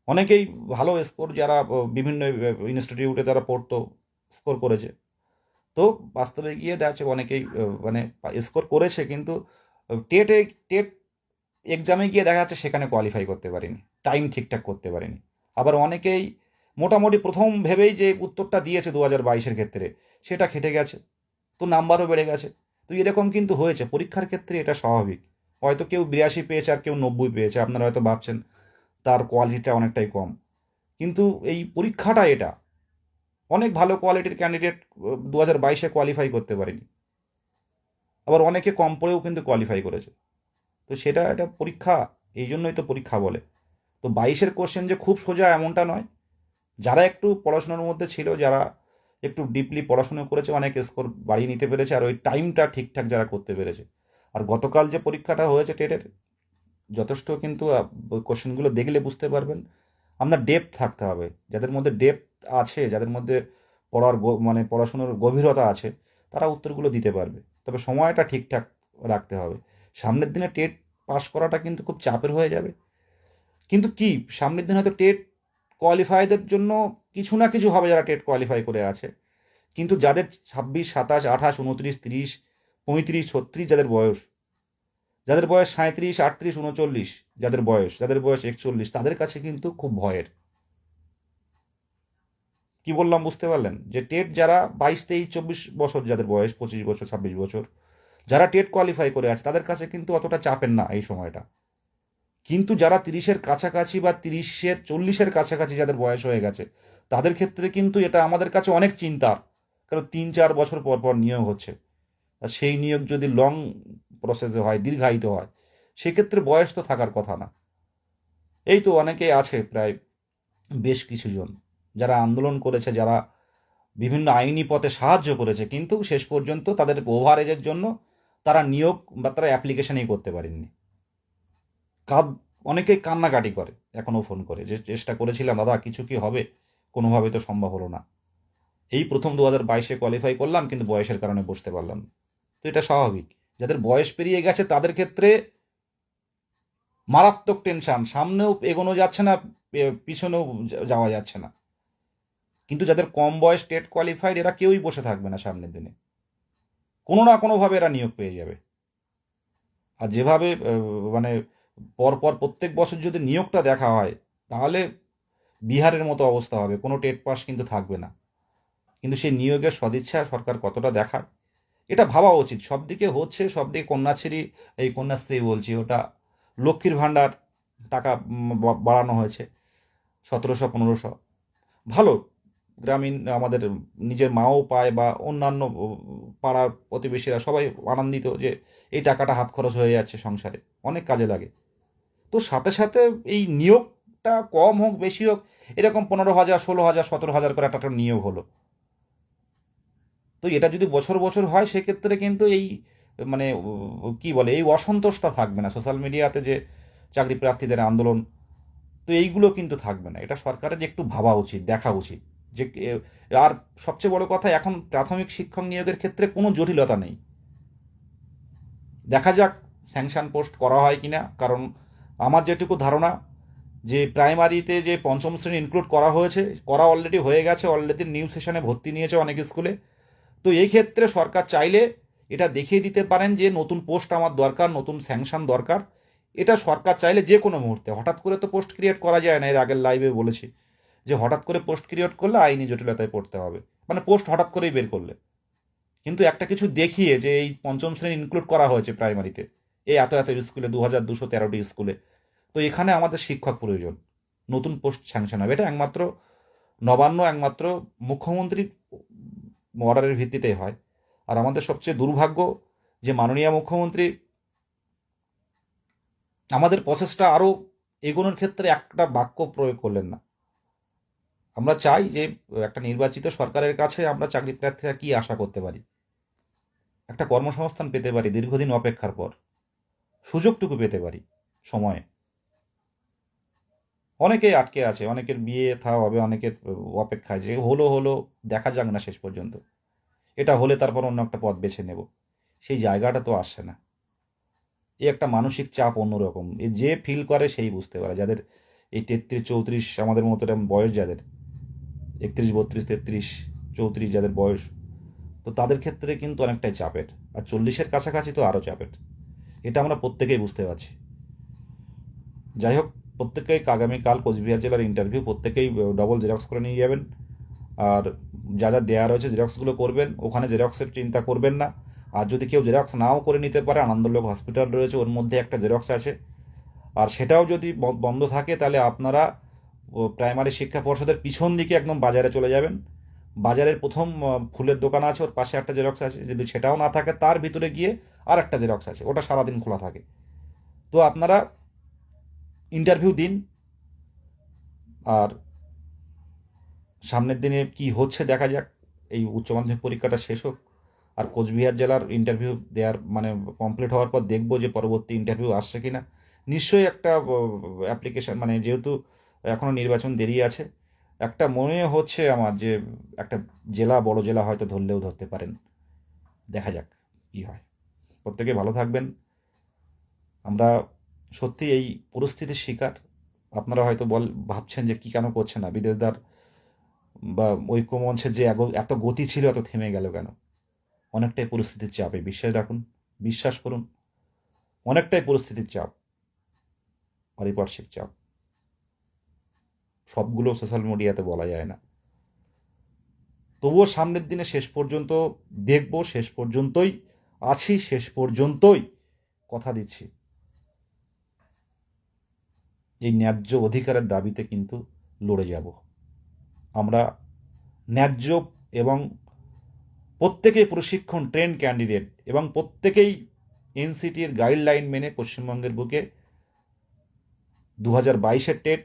S1: অনেকেই ভালো স্কোর, যারা বিভিন্ন ইনস্টিটিউটে তারা পড়তো, স্কোর করেছে। তো বাস্তবে গিয়ে দেখা যাচ্ছে অনেকেই মানে স্কোর করেছে, কিন্তু টেটে টেট এক্সামে গিয়ে দেখা যাচ্ছে সেখানে কোয়ালিফাই করতে পারেনি, টাইম ঠিকঠাক করতে পারেনি। আবার অনেকেই মোটামুটি প্রথম ভেবেই যে উত্তরটা দিয়েছে 2022-এর ক্ষেত্রে, সেটা খেটে গেছে, তো নাম্বারও বেড়ে গেছে। তো এরকম কিন্তু হয়েছে পরীক্ষার ক্ষেত্রে, এটা স্বাভাবিক। হয়তো কেউ 82 পেয়েছে আর কেউ 90 পেয়েছে, আপনারা হয়তো ভাবছেন তার কোয়ালিটিটা অনেকটাই কম, কিন্তু এই পরীক্ষাটা এটা, অনেক ভালো কোয়ালিটির ক্যান্ডিডেট 2022-এ কোয়ালিফাই করতে পারেনি, আবার অনেকে কম পড়েও কিন্তু কোয়ালিফাই করেছে। তো সেটা একটা পরীক্ষা, এই জন্যই তো পরীক্ষা বলে। তো 22-এর কোশ্চেন যে খুব সোজা এমনটা নয়, যারা একটু পড়াশোনার মধ্যে ছিল, যারা একটু ডিপলি পড়াশোনা করেছে, অনেক স্কোর বাড়িয়ে নিতে পেরেছে, আর ওই টাইমটা ঠিকঠাক যারা করতে পেরেছে। আর গতকাল যে পরীক্ষাটা হয়েছে টেটের, যথেষ্ট কিন্তু কোশ্চেনগুলো দেখলে বুঝতে পারবেন, আপনার ডেপথ থাকতে হবে। যাদের মধ্যে ডেপথ আছে, যাদের মধ্যে মানে পড়াশোনার গভীরতা আছে, তারা উত্তরগুলো দিতে পারবে। তবে সময়টা ঠিকঠাক রাখতে হবে। সামনের দিনে টেট পাস করাটা কিন্তু খুব চাপের হয়ে যাবে, কিন্তু কি সামনের দিন হয়তো টেট কোয়ালিফাইদের জন্য কিছু না কিছু হবে, যারা টেট কোয়ালিফাই করে আছে। কিন্তু যাদের 26, 27, 28, 29, 30, 35, 36 যাদের বয়স 37, 38, 39, যাদের বয়স 41, তাদের কাছে কিন্তু খুব ভয়ের। কি বললাম বুঝতে পারলেন, যে টেট যারা 22, 23, 24 বছর, যাদের বয়স 25 বছর, 26 বছর, যারা টেট কোয়ালিফাই করে আছে, তাদের কাছে কিন্তু অতটা চাপের না এই সময়টা। কিন্তু যারা 30-এর কাছাকাছি বা 30-এর 40-এর কাছাকাছি যাদের বয়স হয়ে গেছে, তাদের ক্ষেত্রে কিন্তু এটা আমাদের কাছে অনেক চিন্তার। কারণ 3-4 বছর পর পর নিয়োগ হচ্ছে, আর সেই নিয়োগ যদি লং প্রসেসে হয়, দীর্ঘায়িত হয়, সেক্ষেত্রে বয়স তো থাকার কথা না। এই তো অনেকেই আছে, প্রায় বেশ কিছুজন, যারা আন্দোলন করেছে, যারা বিভিন্ন আইনি পথে সাহায্য করেছে, কিন্তু শেষ পর্যন্ত তাদের ওভার এজের জন্য তারা নিয়োগ বা তারা অ্যাপ্লিকেশনই করতে পারেননি। কাঁদ অনেকেই কান্নাকাটি করে এখনও ফোন করে, যে চেষ্টা করেছিলাম দাদা, কিছু কি হবে, কোনোভাবেই তো সম্ভব হলো না, এই প্রথম 2022-এ কোয়ালিফাই করলাম, কিন্তু বয়সের কারণে বসতে পারলাম না। তো এটা স্বাভাবিক। যাদের বয়স পেরিয়ে গেছে তাদের ক্ষেত্রে মারাত্মক টেনশন, সামনেও এগোনো যাচ্ছে না, পিছনেও যাওয়া যাচ্ছে না। কিন্তু যাদের কম বয়স স্টেট কোয়ালিফাইড, এরা কেউই বসে থাকবে না, সামনের দিনে কোনো না কোনোভাবে এরা নিয়োগ পেয়ে যাবে। আর যেভাবে মানে পরপর প্রত্যেক বছর যদি নিয়োগটা দেখা হয়, তাহলে বিহারের মতো অবস্থা হবে, কোনো টেট পাস কিন্তু থাকবে না। কিন্তু সেই নিয়োগের সদিচ্ছা সরকার কতটা দেখায়, এটা ভাবা উচিত। সব দিকে হচ্ছে, সব দিকে কন্যাশ্রী, এই কন্যাশ্রী বলছি, ওটা লক্ষ্মীর ভাণ্ডার টাকা বাড়ানো হয়েছে 1700, 1500, ভালো। গ্রামীণ আমাদের নিজের মাও পায়, বা অন্যান্য পাড়ার প্রতিবেশীরা সবাই আনন্দিত যে এই টাকাটা হাত খরচ হয়ে যাচ্ছে, সংসারে অনেক কাজে লাগে। তো সাথে সাথে এই নিয়োগটা কম হোক বেশি হোক, এরকম 15,000, 16,000, 17,000 করে একটা নিয়োগ হলো। তো এটা যদি বছর বছর হয়, সেক্ষেত্রে কিন্তু এই মানে কি বলে, এই অসন্তোষটা থাকবে না সোশ্যাল মিডিয়াতে, যে চাকরি প্রার্থীদের আন্দোলন, তো এইগুলো কিন্তু থাকবে না। এটা সরকারের একটু ভাবা উচিত, দেখা উচিত, যে আর সবচেয়ে বড় কথা, এখন প্রাথমিক শিক্ষক নিয়োগের ক্ষেত্রে কোনো জটিলতা নেই। দেখা যাক স্যাংশন পোস্ট করা হয় কিনা, কারণ আমার যেটুকু ধারণা যে প্রাইমারিতে যে পঞ্চম শ্রেণী ইনক্লুড করা হয়েছে, করা অলরেডি হয়ে গেছে, অলরেডি নিউ সেশনে ভর্তি নিয়েছে অনেক স্কুলে। তো এই ক্ষেত্রে সরকার চাইলে এটা দেখিয়ে দিতে পারেন যে নতুন পোস্ট আমার দরকার, নতুন স্যাংশন দরকার। এটা সরকার চাইলে যে কোনো মুহূর্তে, হঠাৎ করে তো পোস্ট ক্রিয়েট করা যায় না, এর আগের লাইভে বলেছি যে হঠাৎ করে পোস্ট ক্রিয়েট করলে আইনি জটিলতায় পড়তে হবে, মানে পোস্ট হঠাৎ করেই বের করলে। কিন্তু একটা কিছু দেখিয়ে যে এই পঞ্চম শ্রেণী ইনক্লুড করা হয়েছে প্রাইমারিতে, এই এত এত স্কুলে 2213টি স্কুলে, তো এখানে আমাদের শিক্ষক প্রয়োজন, নতুন পোস্ট স্যাংশন হবে। এটা একমাত্র নবান্ন, একমাত্র মুখ্যমন্ত্রীর অর্ডারের ভিত্তিতেই হয়। আর আমাদের সবচেয়ে দুর্ভাগ্য যে মাননীয় মুখ্যমন্ত্রী আমাদের প্রসেসটা আরও এগোনোর ক্ষেত্রে একটা বাক্য প্রয়োগ করলেন না। আমরা চাই যে একটা নির্বাচিত সরকারের কাছে আমরা চাকরি প্রার্থীরা কি আশা করতে পারি, একটা কর্মসংস্থান পেতে পারি দীর্ঘদিন অপেক্ষার পর, সুযোগটুকু পেতে পারি সময়ে। অনেকেই আটকে আছে, অনেকের বিয়ে থা হবে, অনেকের অপেক্ষায়, যে হলো দেখা যাক না শেষ পর্যন্ত, এটা হলে তারপর অন্য একটা পথ বেছে নেব, সেই জায়গাটা তো আসছে না। এই একটা মানসিক চাপ অন্যরকম, এ যে ফিল করে সেই বুঝতে পারে, যাদের এই 33-34 আমাদের মতো এরকম বয়স, যাদের 31-32-33-34 যাদের বয়স, তো তাদের ক্ষেত্রে কিন্তু অনেকটাই চাপের। আর 40-এর কাছাকাছি তো আরও চাপের, এটা আমরা প্রত্যেকেই বুঝতে পারছি। যাই হোক, প্রত্যেকেই আগামীকাল কোচবিহার জেলার ইন্টারভিউ, প্রত্যেকেই ডবল জেরক্স করে নিয়ে যাবেন। আর যা যা দেওয়া রয়েছে জেরক্সগুলো করবেন, ওখানে জেরক্সের চিন্তা করবেন না। আর যদি কেউ জেরক্স নাও করে নিতে পারে, আনন্দলোক হসপিটাল রয়েছে, ওর মধ্যে একটা জেরক্স আছে, আর সেটাও যদি বন্ধ থাকে তাহলে আপনারা প্রাইমারি শিক্ষা পর্ষদের পিছন দিকে একদম বাজারে চলে যাবেন। বাজারের প্রথম ফুলের দোকান আছে, ওর পাশে একটা জেরক্স আছে, যদি সেটাও না থাকে তার ভিতরে গিয়ে আর একটা জেরক্স আছে, ওটা সারাদিন খোলা থাকে। তো আপনারা ইন্টারভিউ দিন, আর সামনের দিনে কি হচ্ছে দেখা যাক। এই উচ্চ মাধ্যমিক পরীক্ষাটা শেষ হোক, আর কোচবিহার জেলার ইন্টারভিউ দেওয়ার মানে কমপ্লিট হওয়ার পর দেখবো যে পরবর্তী ইন্টারভিউ আসছে কিনা। নিশ্চয়ই একটা অ্যাপ্লিকেশান, মানে যেহেতু এখনও নির্বাচন দেরি আছে, একটা মনে হচ্ছে আমার যে একটা জেলা, বড় জেলা হয়তো ধরলেও ধরতে পারেন। দেখা যাক কি হয়। প্রত্যেকে ভালো থাকবেন। আমরা সত্যি এই পরিস্থিতির শিকার। আপনারা হয়তো ভাবছেন যে কি কেন করছে না বিদেশদার বা ঐক্যমঞ্চের, যে এত গতি ছিল, এত থেমে গেল কেন? অনেকটাই পরিস্থিতির চাপে, বিশ্বাস রাখুন, বিশ্বাস করুন, অনেকটাই পরিস্থিতির চাপ, পারিপার্শ্বিক চাপ, সবগুলো সোশ্যাল মিডিয়াতে বলা যায় না। তবুও সামনের দিনে শেষ পর্যন্ত দেখব, শেষ পর্যন্তই আছি, শেষ পর্যন্তই কথা দিচ্ছি, এই ন্যায্য অধিকারের দাবিতে কিন্তু লড়ে যাব আমরা। ন্যায্য এবং প্রত্যেকেই প্রশিক্ষণ ট্রেন ক্যান্ডিডেট, এবং প্রত্যেকেই এনসিটির গাইডলাইন মেনে পশ্চিমবঙ্গের বুকে 2022-এর টেট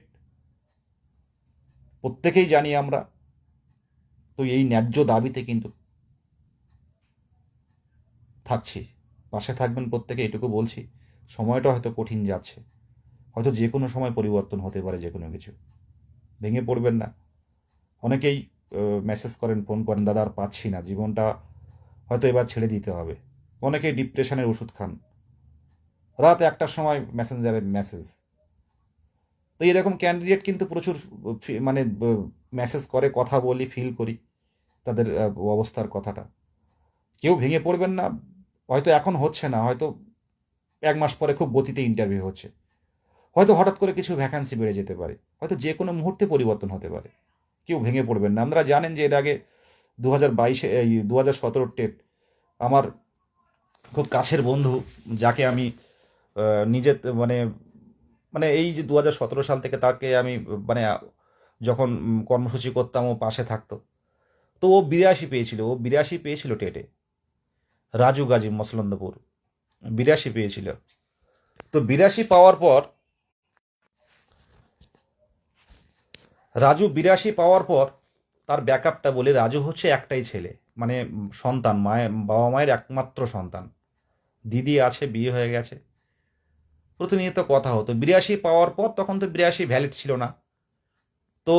S1: প্রত্যেকেই জানি আমরা। তো এই ন্যায্য দাবিতে কিন্তু থাকছি, পাশে থাকবেন প্রত্যেকে, এটুকু বলছি। সময়টা হয়তো কঠিন যাচ্ছে, হয়তো যে কোনো সময় পরিবর্তন হতে পারে, যে কোনো কিছু, ভেঙে পড়বেন না। অনেকেই মেসেজ করেন, ফোন করেন, দাদা আর পাচ্ছি না, জীবনটা হয়তো এবার ছেড়ে দিতে হবে। অনেকেই ডিপ্রেশনের ওষুধ খান, রাত 1টার সময় মেসেঞ্জারে মেসেজ। তো এরকম ক্যান্ডিডেট কিন্তু প্রচুর মানে মেসেজ করে, কথা বলি, ফিল করি তাদের অবস্থার কথাটা। কেউ ভেঙে পড়বেন না, হয়তো এখন হচ্ছে না, হয়তো 1 মাস পরে খুব গতিতে ইন্টারভিউ হচ্ছে, হয়তো হঠাৎ করে কিছু ভ্যাকান্সি বেড়ে যেতে পারে, হয়তো যে কোনো মুহূর্তে পরিবর্তন হতে পারে। কেউ ভেঙে পড়বেন না। আপনারা জানেন যে এর আগে 2022-এ, এই 2017 টেট, আমার খুব কাছের বন্ধু, যাকে আমি নিজে মানে মানে এই যে 2017 সাল থেকে তাকে আমি মানে যখন কর্মসূচি করতাম, ও পাশে থাকতো। তো ও 82 পেয়েছিল টেটে, রাজু গাজী মসলন্দপুর, 82 পেয়েছিল। তো 82 পাওয়ার পর তার ব্যাকআপটা বলে, রাজু হচ্ছে একটাই ছেলে, মানে সন্তান, বাবা মায়ের একমাত্র সন্তান, দিদি আছে, বিয়ে হয়ে গেছে, প্রতিনিয়ত কথা হতো। 82 পাওয়ার পর, তখন তো 82 ভ্যালিড ছিল না, তো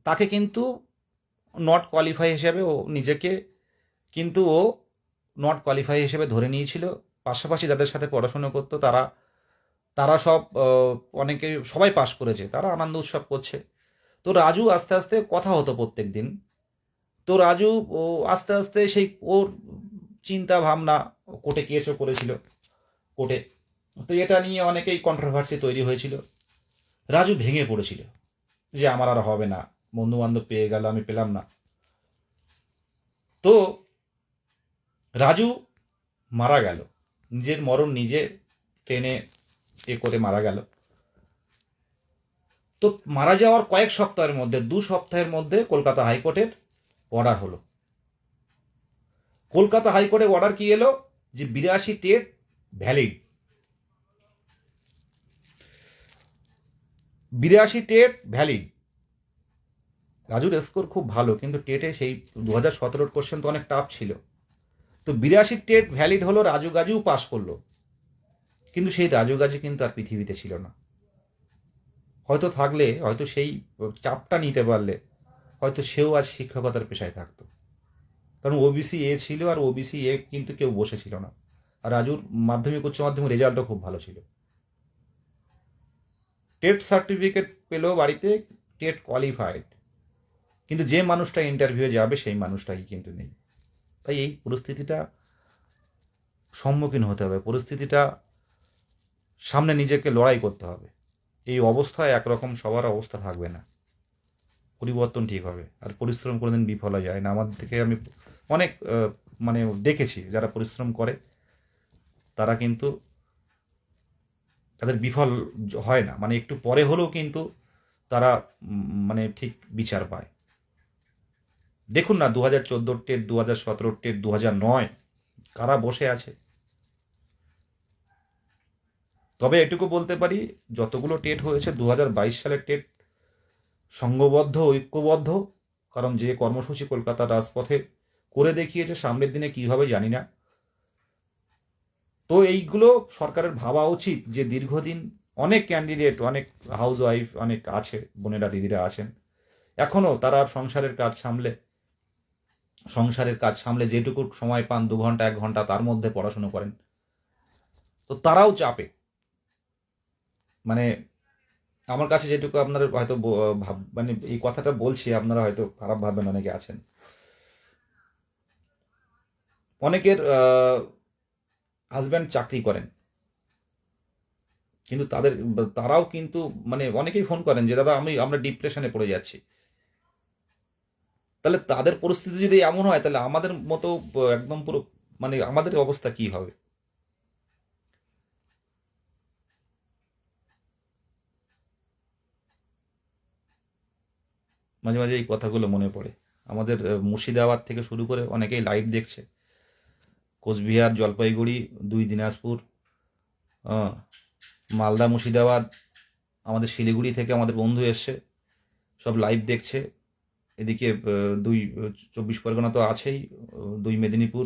S1: তাকে কিন্তু নট কোয়ালিফাই হিসেবে ও নিজেকে কিন্তু ও নট কোয়ালিফাই হিসেবে ধরে নিয়েছিল। পাশাপাশি যাদের সাথে পড়াশুনো করতো তারা তারা সব অনেকে সবাই পাশ করেছে, তারা আনন্দ উৎসব করছে। তো রাজু আস্তে আস্তে কথা হতো প্রত্যেক দিন। তো রাজু ও আস্তে আস্তে সেই ওর চিন্তা ভাবনা, কোর্টে কেসও করেছিল কোর্টে। তো এটা নিয়ে অনেকেই কন্ট্রোভার্সি তৈরি হয়েছিল। রাজু ভেঙে পড়েছিল যে আমার আর হবে না, বন্ধু বান্ধব পেয়ে গেল, আমি পেলাম না। তো রাজু মারা গেল, নিজের মরণ নিজে ট্রেনে করে মারা গেল। তো মারা যাওয়ার কয়েক সপ্তাহের মধ্যে, 2 সপ্তাহের মধ্যে কলকাতা হাইকোর্টের অর্ডার হলো। কলকাতা হাইকোর্টের অর্ডার কি এলো, যে 82 টেট ভ্যালিড। 82 TET valid. রাজুর স্কোর খুব ভালো, কিন্তু টেটে সেই 2017 কোশ্চেন তো অনেক টাফ ছিল। তো 82 টেট ভ্যালিড হলো, রাজু গাজু পাস করলো। কিন্তু সেই রাজু গাজু কিন্তু আর পৃথিবীতে ছিল না। হয়তো থাকলে, হয়তো সেই চাপটা নিতে পারলে হয়তো সেও আজ শিক্ষকতার পেশায় থাকতো। কারণ ওবিসি এ ছিল, আর ওবিসি এ কিন্তু কেউ বসেছিল না। আর রাজুর মাধ্যমিক উচ্চ মাধ্যমিক রেজাল্টও খুব ভালো ছিল। টেট সার্টিফিকেট পেল বাড়িতে, টেট কোয়ালিফাইড, কিন্তু যে মানুষটা ইন্টারভিউ যাবে সেই মানুষটাই কিন্তু নেই। তাই এই পরিস্থিতিটা সম্মুখীন হতে হবে, পরিস্থিতিটা সামনে নিজেকে লড়াই করতে হবে। এই অবস্থায় একরকম সবার অবস্থা থাকবে না, পরিবর্তন ঠিক হবে। আর পরিশ্রম কোনোদিন বিফল হয়ে যায় না। আমাদের থেকে আমি অনেক মানে দেখেছি, যারা পরিশ্রম করে তারা কিন্তু তাদের বিফল হয় না, মানে একটু পরে হলেও কিন্তু তারা মানে ঠিক বিচার পায়। দেখুন না, 2014 টেট, 2017 টেট, 2009 কারা বসে আছে। তবে এটুকু বলতে পারি, যতগুলো টেট হয়েছে 2022 সালের টেট সংঘবদ্ধ, ঐক্যবদ্ধ। কারণ যে কর্মসূচি কলকাতার রাজপথে করে দেখিয়েছে, সামনের দিনে কি হবে জানি না। তো এইগুলো সরকারের ভাবা উচিত যে দীর্ঘদিন অনেক ক্যান্ডিডেট, অনেক হাউস ওয়াইফ অনেক আছে, বোনেরা দিদিরা আছেন, এখনো তারা সংসারের কাজ সামলে যেটুকু সময় পান, 2 ঘন্টা 1 ঘন্টা তার মধ্যে পড়াশুনো করেন। তো তারাও চাপে, মানে আমার কাছে যেটুকু আপনারা হয়তো মানে এই কথাটা বলছি, আপনারা হয়তো খারাপ ভাববেন, অনেকে আছেন, অনেকের হাজব্যান্ড চাকরি করেন, কিন্তু তারাও কিন্তু মানে অনেকেই ফোন করেন যে দাদা আমরা ডিপ্রেশনে পড়ে যাচ্ছি। তাহলে তাদের পরিস্থিতি যদি এমন হয়, তাহলে আমাদের মতো একদম পুরো মানে আমাদের অবস্থা কি হবে। মাঝে মাঝে এই কথাগুলো মনে পড়ে। আমাদের মুর্শিদাবাদ থেকে শুরু করে অনেকেই লাইভ দেখছে, কোচবিহার, জলপাইগুড়ি, 2 দিনাজপুর, মালদা, মুর্শিদাবাদ, আমাদের শিলিগুড়ি থেকে আমাদের বন্ধু এসছে, সব লাইভ দেখছে। এদিকে 2 24 পরগনা তো আছেই, 2 মেদিনীপুর,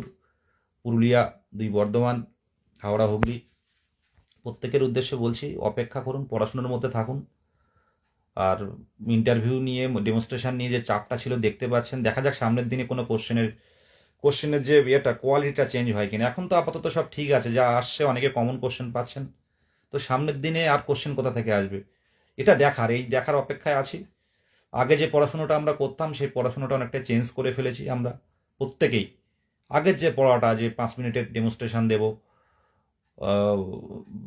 S1: পুরুলিয়া, 2 বর্ধমান, হাওড়া, হুগলি। প্রত্যেকের উদ্দেশ্যে বলছি, অপেক্ষা করুন, পড়াশোনার মধ্যে থাকুন। আর ইন্টারভিউ নিয়ে, ডেমনস্ট্রেশন নিয়ে যে চাপটা ছিল দেখতে পাচ্ছেন, দেখা যাক সামনের দিনে কোনো কোশ্চেনের যে ইয়েটা, কোয়ালিটিটা চেঞ্জ হয় কিনা। এখন তো আপাতত সব ঠিক আছে, যা আসছে অনেকে কমন কোশ্চেন পাচ্ছেন। তো সামনের দিনে আর কোশ্চেন কোথা থেকে আসবে, এটা দেখার অপেক্ষায় আছি। আগে যে পড়াশোনাটা আমরা করতাম, সেই পড়াশোনাটা অনেকটা চেঞ্জ করে ফেলেছি আমরা প্রত্যেকেই। আগের যে পড়াটা, যে 5 মিনিটের ডেমনস্ট্রেশন দেব,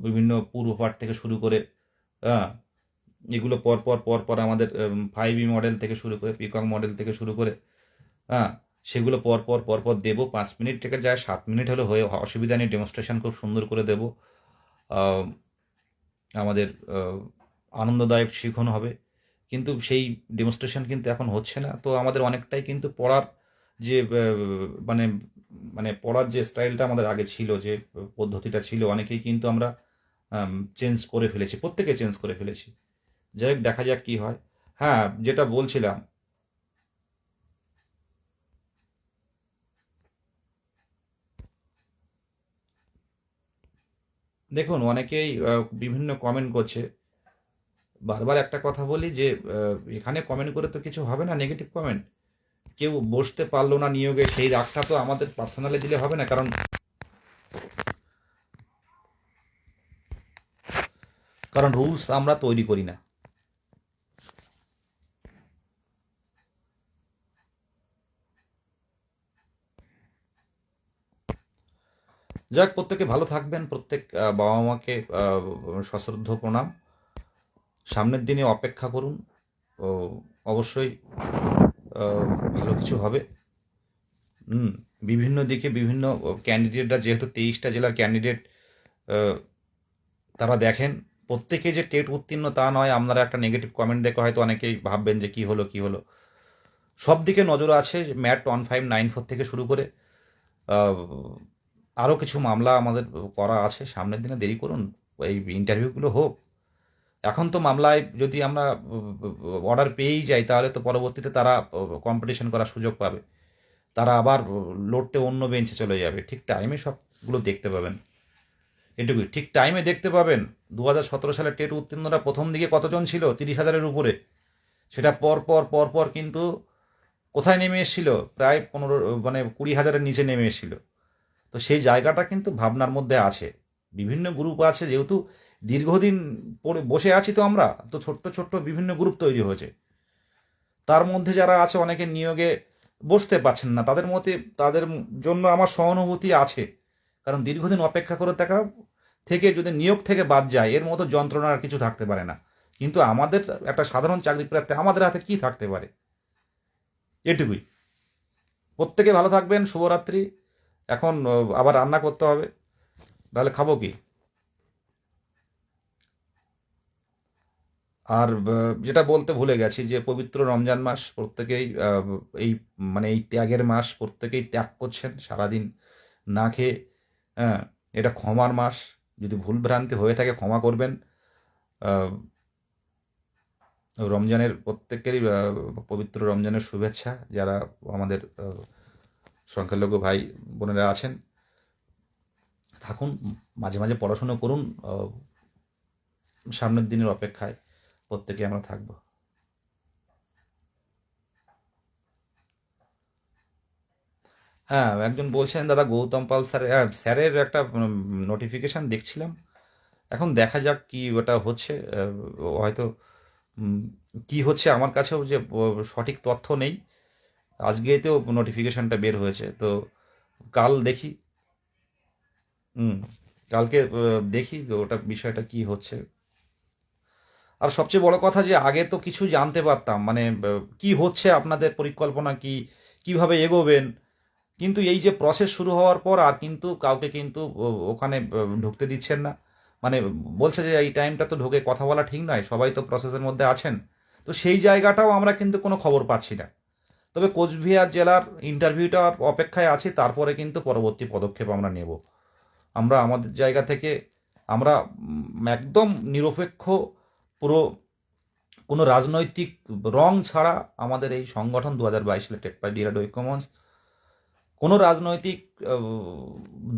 S1: বিভিন্ন পূর্বপাঠ থেকে শুরু করে, হ্যাঁ, এগুলো পর পর আমাদের 5E মডেল থেকে শুরু করে, পিকক মডেল থেকে শুরু করে, হ্যাঁ, সেগুলো পর পর দেবো। 5 মিনিট থেকে যায় 7 মিনিট হলে হয়ে অসুবিধা নেই, ডেমনস্ট্রেশন খুব সুন্দর করে দেবো। আমাদের আনন্দদায়ক শিখন হবে। কিন্তু সেই ডেমনস্ট্রেশন কিন্তু এখন হচ্ছে না। তো আমাদের অনেকটাই কিন্তু পড়ার যে মানে মানে পড়ার যে স্টাইলটা আমাদের আগে ছিল, যে পদ্ধতিটা ছিল, অনেকেই কিন্তু আমরা চেঞ্জ করে ফেলেছি, প্রত্যেকে চেঞ্জ করে ফেলেছি। যাই হোক, দেখা যাক কি হয়। হ্যাঁ, যেটা বলছিলাম, দেখুন অনেকেই বিভিন্ন কমেন্ট করছে। বারবার একটা কথা বলি যে এখানে কমেন্ট করে তো কিছু হবে না, নেগেটিভ কমেন্ট। কেউ বসতে পারলো না নিয়োগে, সেই রাগটা তো আমাদের পার্সোনালি দিলে হবে না, কারণ রুলস আমরা তৈরি করি না। যাক, প্রত্যেকে ভালো থাকবেন, প্রত্যেক বাবা মাকে সশ্রদ্ধ প্রণাম। সামনের দিনে অপেক্ষা করুন, ও অবশ্যই ভালো কিছু হবে। বিভিন্ন দিকে বিভিন্ন ক্যান্ডিডেটরা, যেহেতু 23টা জেলার ক্যান্ডিডেট, তারা দেখেন প্রত্যেকে যে টেট উত্তীর্ণ তা নয়। আপনারা একটা নেগেটিভ কমেন্ট দেখে হয়তো অনেকেই ভাববেন যে কি হলো। সব দিকে নজর আছে। ম্যাট 1594 থেকে শুরু করে আরও কিছু মামলা আমাদের করা আছে। সামনের দিনে দেরি করুন, এই ইন্টারভিউগুলো হোক। এখন তো মামলায় যদি আমরা অর্ডার পেয়েই যাই, তাহলে তো পরবর্তীতে তারা কম্পিটিশন করার সুযোগ পাবে, তারা আবার লড়তে অন্য বেঞ্চে চলে যাবে। ঠিক টাইমে সবগুলো দেখতে পাবেন, এটুকুই। ঠিক টাইমে দেখতে পাবেন। 2017 সালে টেট উত্তীর্ণরা প্রথম দিকে কতজন ছিল? 30,000-এর উপরে। সেটা পর কিন্তু কোথায় নেমে এসেছিল? প্রায় 20,000-এর নিচে নেমে এসেছিল। তো সেই জায়গাটা কিন্তু ভাবনার মধ্যে আছে। বিভিন্ন গ্রুপ আছে, যেহেতু দীর্ঘদিন পরে বসে আছি, তো আমরা তো ছোট্ট বিভিন্ন গ্রুপ তৈরি হয়েছে। তার মধ্যে যারা আছে, অনেকে নিয়োগে বসতে পারছেন না, তাদের জন্য আমার সহানুভূতি আছে। কারণ দীর্ঘদিন অপেক্ষা করে থাকা থেকে যদি নিয়োগ থেকে বাদ যায়, এর মতো যন্ত্রণা আর কিছু থাকতে পারে না। কিন্তু আমাদের একটা সাধারণ চাকরি প্রার্থী, আমাদের হাতে কি থাকতে পারে? এটুকুই। প্রত্যেকে ভালো থাকবেন, শুভরাত্রি। এখন আবার রান্না করতে হবে, তাহলে খাবো কি? আর যেটা বলতে ভুলে গেছি, যে পবিত্র রমজান মাস, প্রত্যেকেই এই এই ত্যাগের মাস, প্রত্যেকেই ত্যাগ করছেন সারাদিন না খেয়ে। হ্যাঁ, এটা ক্ষমার মাস। যদি ভুলভ্রান্তি হয়ে থাকে ক্ষমা করবেন। রমজানের প্রত্যেকেরই পবিত্র রমজানের শুভেচ্ছা। যারা আমাদের সংখ্যালঘু ভাই বোনেরা আছেন, থাকুন, মাঝে মাঝে পড়াশুনো করুন। সামনের দিনের অপেক্ষায় প্রত্যেকে আমরা থাকবো। হ্যাঁ, একজন বলছেন দাদা গৌতম পাল স্যার, স্যারের একটা নোটিফিকেশন দেখছিলাম। এখন দেখা যাক কি ওটা হচ্ছে। হয়তো কি হচ্ছে, আমার কাছেও যে সঠিক তথ্য নেই। আজকেই তো নোটিফিকেশনটা বের হয়েছে, তো কাল দেখি। হুম, কালকে দেখি তো ওটা বিষয়টা কি হচ্ছে। আর সবচেয়ে বড় কথা, যে আগে তো কিছু জানতে পারতাম, কি হচ্ছে, আপনাদের পরিকল্পনা কি, কিভাবে এগোবেন। কিন্তু এই যে প্রসেস শুরু হওয়ার পর আর কিন্তু কাউকে কিন্তু ওখানে ঢুকতে দিচ্ছেন না। মানে বলছে যে এই টাইমটা তো ঢুকে কথা বলা ঠিক নয়, সবাই তো প্রসেসের মধ্যে আছেন। তো সেই জায়গাটাও আমরা কিন্তু কোনো খবর পাচ্ছি না। তবে কোচবিহার জেলার ইন্টারভিউটার অপেক্ষায় আছি, তারপরে কিন্তু পরবর্তী পদক্ষেপ আমরা নেব। আমরা আমাদের জায়গা থেকে আমরা একদম নিরপেক্ষ, পুরো কোনো রাজনৈতিক রং ছাড়া আমাদের এই সংগঠন 2022 সালে টেক বাই ডিআরডি ঐক্যমঞ্চ কোনো রাজনৈতিক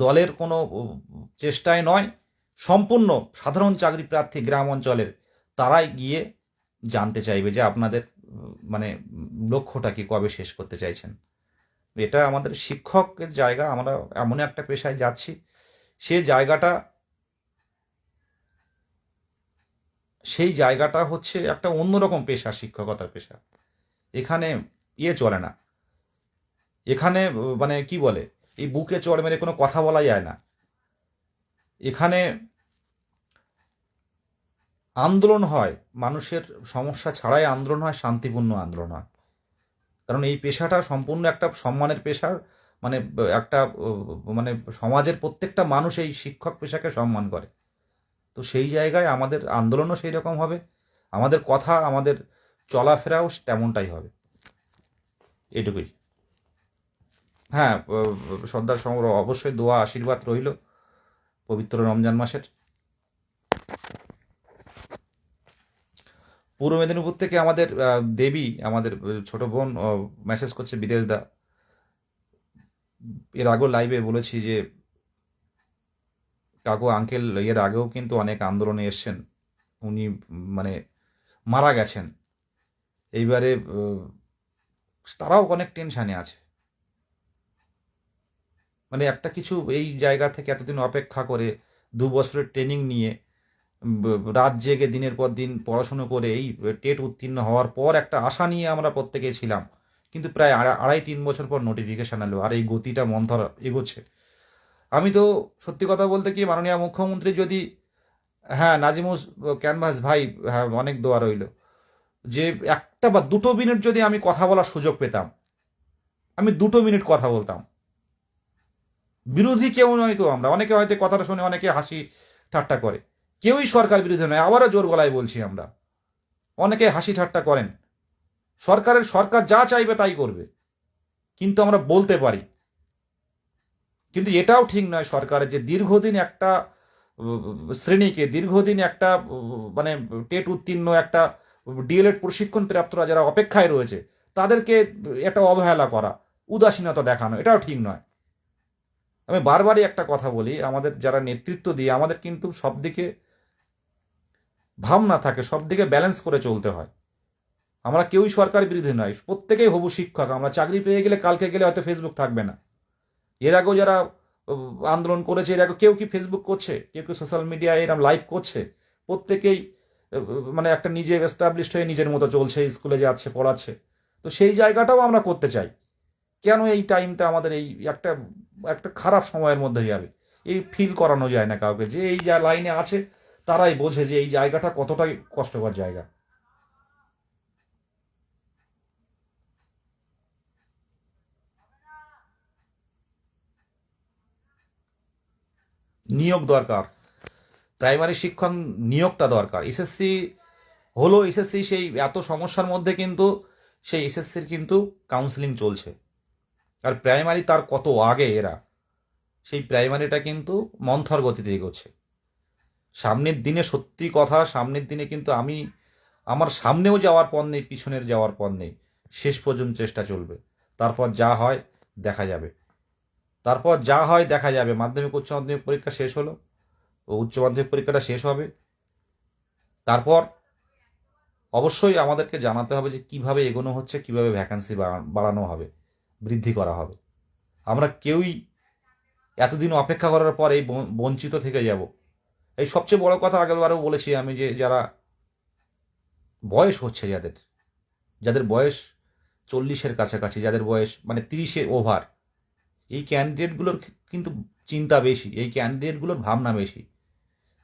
S1: দলের কোনো চেষ্টায় নয়। সম্পূর্ণ সাধারণ চাকরি প্রার্থী গ্রাম অঞ্চলের, তারাই গিয়ে জানতে চাইবে যে আপনাদের লক্ষ্যটা কি, কবে শেষ করতে চাইছেন। এটা আমাদের শিক্ষকের জায়গা। আমরা এমন একটা পেশায় যাচ্ছি, সেই জায়গাটা হচ্ছে একটা অন্যরকম পেশা, শিক্ষকতার পেশা। এখানে চলে না। এখানে কি বলে, এই বুকে চড় মেরে কোনো কথা বলা যায় না। এখানে আন্দোলন হয়, মানুষের সমস্যা ছাড়াই আন্দোলন হয়, শান্তিপূর্ণ আন্দোলন হয়। কারণ এই পেশাটা সম্পূর্ণ একটা সম্মানের পেশা। মানে একটা সমাজের প্রত্যেকটা মানুষ এই শিক্ষক পেশাকে সম্মান করে। তো সেই জায়গায় আমাদের আন্দোলনও সেই রকম হবে, আমাদের কথা, আমাদের চলাফেরাও তেমনটাই হবে। এটুকুই। হ্যাঁ, সর্দার সমর অবশ্যই দোয়া আশীর্বাদ রইল পবিত্র রমজান মাসের। পূর্ব মেদিনীপুর থেকে আমাদের দেবী, আমাদের ছোট বোন মেসেজ করছে, বিদেশ দা। এর আগেও লাইভে বলেছি যে কাকু আঙ্কেল এর আগেও কিন্তু অনেক আন্দোলনে এসছেন, উনি মারা গেছেন। এইবারে তারাও অনেক টেনশানে আছে। মানে একটা কিছু এই জায়গা থেকে এতদিন অপেক্ষা করে 2 বছরের ট্রেনিং নিয়ে রাত জেগে দিনের পর দিন পড়াশুনো করে এই টেট উত্তীর্ণ হওয়ার পর একটা আশা নিয়ে আমরা প্রত্যেকেই ছিলাম, কিন্তু প্রায় 2.5-3 বছর পর নোটিফিকেশান এলো, আর এই গতিটা মন্থর এগোচ্ছে। আমি তো সত্যি কথা বলতে কি, মাননীয় মুখ্যমন্ত্রী যদি, হ্যাঁ নাজিমুস ক্যানভাস ভাই, হ্যাঁ অনেক দোয়া রইল, যে 1 বা 2 মিনিট যদি আমি কথা বলার সুযোগ পেতাম, আমি 2 মিনিট কথা বলতাম। বিরোধী কেউ নয় তো আমরা, অনেকে হয়তো কথাটা শুনে অনেকে হাসি ঠাট্টা করে, কেউই সরকার বিরোধী নয়, আবারও জোর গলায় বলছি আমরা। অনেকে হাসি ঠাট্টা করেন, সরকার যা চাইবে তাই করবে, কিন্তু আমরা বলতে পারি। কিন্তু এটাও ঠিক নয় সরকারের যে দীর্ঘদিন একটা শ্রেণীকে, দীর্ঘদিন একটা মানে টেট উত্তীর্ণ একটা ডিএলএড প্রশিক্ষণ প্রাপ্তরা যারা অপেক্ষায় রয়েছে তাদেরকে একটা অবহেলা করা, উদাসীনতা দেখানো, এটাও ঠিক নয়। আমি বারবারই একটা কথা বলি, আমাদের যারা নেতৃত্ব দিয়ে আমাদের কিন্তু সব দিকে ভাবনা থাকে, সব দিকে ব্যালেন্স করে চলতে হয়। আমরা কেউই সরকার বিরোধী নয়, প্রত্যেকেই হবু শিক্ষক। আমরা চাকরি পেয়ে গেলে কালকে গেলে হয়তো ফেসবুক থাকবে না। এর আগেও যারা আন্দোলন করেছে, এর আগে কেউ কি ফেসবুক করছে, কেউ কি সোশ্যাল মিডিয়ায় এরকম লাইভ করছে? প্রত্যেকেই মানে একটা নিজে এস্টাবলিশড হয়ে নিজের মতো চলছে, স্কুলে যাচ্ছে, পড়াচ্ছে। তো সেই জায়গাটাও আমরা করতে চাই। কেন এই টাইমটা আমাদের এই একটা একটা খারাপ সময়ের মধ্যে যাবে, এই ফিল করানো যায় না কাউকে, যে এই যা লাইনে আছে তারাই বোঝে যে এই জায়গাটা কতটাই কষ্টকর জায়গা। নিয়োগ দরকার, প্রাইমারি শিক্ষক নিয়োগটা দরকার। এসএসসি হলো, এসএসসি সেই এত সমস্যার মধ্যে কিন্তু সেই এসএসসির কিন্তু কাউন্সিলিং চলছে, আর প্রাইমারি তার কত আগে এরা, সেই প্রাইমারিটা কিন্তু মন্থর গতিতে এগোচ্ছে। সামনের দিনে সত্যি কথা, সামনের দিনে কিন্তু আমার সামনেও যাওয়ার পর নেই, পিছনের যাওয়ার পর নেই, শেষ পর্যন্ত চেষ্টা চলবে। তারপর যা হয় দেখা যাবে, তারপর যা হয় দেখা যাবে। মাধ্যমিক উচ্চ মাধ্যমিক পরীক্ষা শেষ হলো, ও উচ্চ মাধ্যমিক পরীক্ষাটা শেষ হবে, তারপর অবশ্যই আমাদেরকে জানাতে হবে যে কিভাবে এগোনো হচ্ছে, কিভাবে ভ্যাকান্সি বাড়ানো হবে, বৃদ্ধি করা হবে। আমরা কেউই এতদিন অপেক্ষা করার পর এই বঞ্চিত থেকে যাব। এই সবচেয়ে বড় কথা, আগেরবারও বলেছি আমি, যে যারা বয়স হচ্ছে, যাদের বয়স 40-এর কাছাকাছি, যাদের বয়স মানে 30-এর ওভার, এই ক্যান্ডিডেটগুলোর কিন্তু চিন্তা বেশি, এই ক্যান্ডিডেটগুলোর ভাবনা বেশি।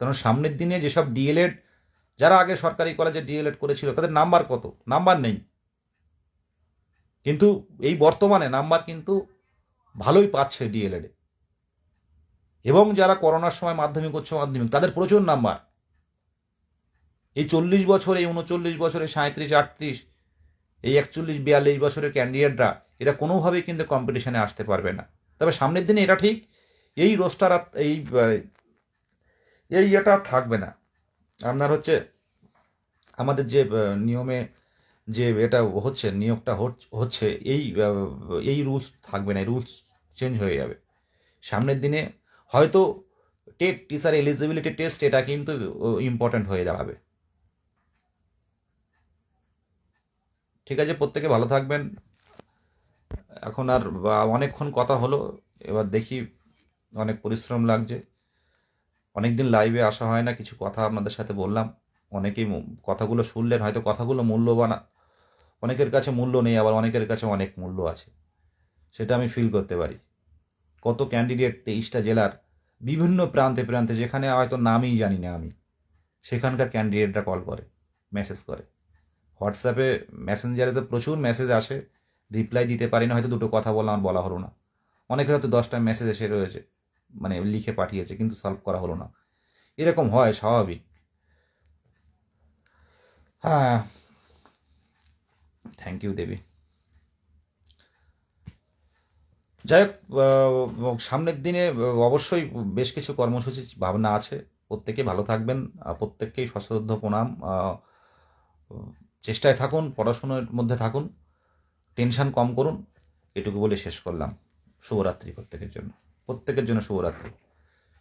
S1: কারণ সামনের দিনে যেসব ডিএলএড, যারা আগে সরকারি কলেজে ডিএলএড করেছিল তাদের নাম্বার কত, নাম্বার নেই, কিন্তু এই বর্তমানে নাম্বার কিন্তু ভালোই পাচ্ছে ডিএলএডে। এবং যারা করোনার সময় মাধ্যমিক উচ্চ মাধ্যমিক, তাদের প্রচুর নাম্বার। এই 40 বছর, এই 39 বছরে 37-38, এই 41-42 বছরের ক্যান্ডিডেটরা এরা কোনোভাবেই কিন্তু কম্পিটিশনে আসতে পারবে না। তবে সামনের দিনে এটা ঠিক, এই রোস্টার এই এটা থাকবে না। আপনার হচ্ছে আমাদের যে নিয়মে যে এটা হচ্ছে, নিয়োগটা হচ্ছে, এই রুলস থাকবে না, এই রুলস চেঞ্জ হয়ে যাবে সামনের দিনে। হয়তো টেট, টিচার এলিজিবিলিটি টেস্ট, এটা কিন্তু ইম্পর্ট্যান্ট হয়ে দাঁড়াবে। ঠিক আছে, প্রত্যেকে ভালো থাকবেন। এখন আর অনেকক্ষণ কথা হলো, এবার দেখি, অনেক পরিশ্রম লাগছে, অনেকদিন লাইভে আসা হয় না, কিছু কথা আপনাদের সাথে বললাম। অনেকেই কথাগুলো শুনলেন, হয়তো কথাগুলো মূল্যবান, অনেকের কাছে মূল্য নেই, আবার অনেকের কাছে অনেক মূল্য আছে, সেটা আমি ফিল করতে পারি। কত ক্যান্ডিডেট 23টা জেলার বিভিন্ন প্রান্তে প্রান্তে, যেখানে হয়তো নামই জানি না আমি, সেখানকার ক্যান্ডিডেটরা কল করে, মেসেজ করে। হোয়াটসঅ্যাপে মেসেঞ্জারে তো প্রচুর মেসেজ আসে, রিপ্লাই দিতে পারি না, হয়তো দুটো কথা বললাম, আর বলা হলো না। অনেকের হয়তো 10টা মেসেজ এসে রয়েছে, মানে লিখে পাঠিয়েছে, কিন্তু সলভ করা হলো না। এরকম হয়, স্বাভাবিক। হ্যাঁ, থ্যাংক ইউ দেবী। যাই হোক, সামনের দিনে অবশ্যই বেশ কিছু কর্মসূচি ভাবনা আছে। প্রত্যেকে ভালো থাকবেন, প্রত্যেককেই সশ্রদ্ধ প্রণাম। চেষ্টায় থাকুন, পড়াশোনার মধ্যে থাকুন, টেনশন কম করুন, এটুকু বলে শেষ করলাম। শুভরাত্রি প্রত্যেকের জন্য, প্রত্যেকের জন্য শুভরাত্রি।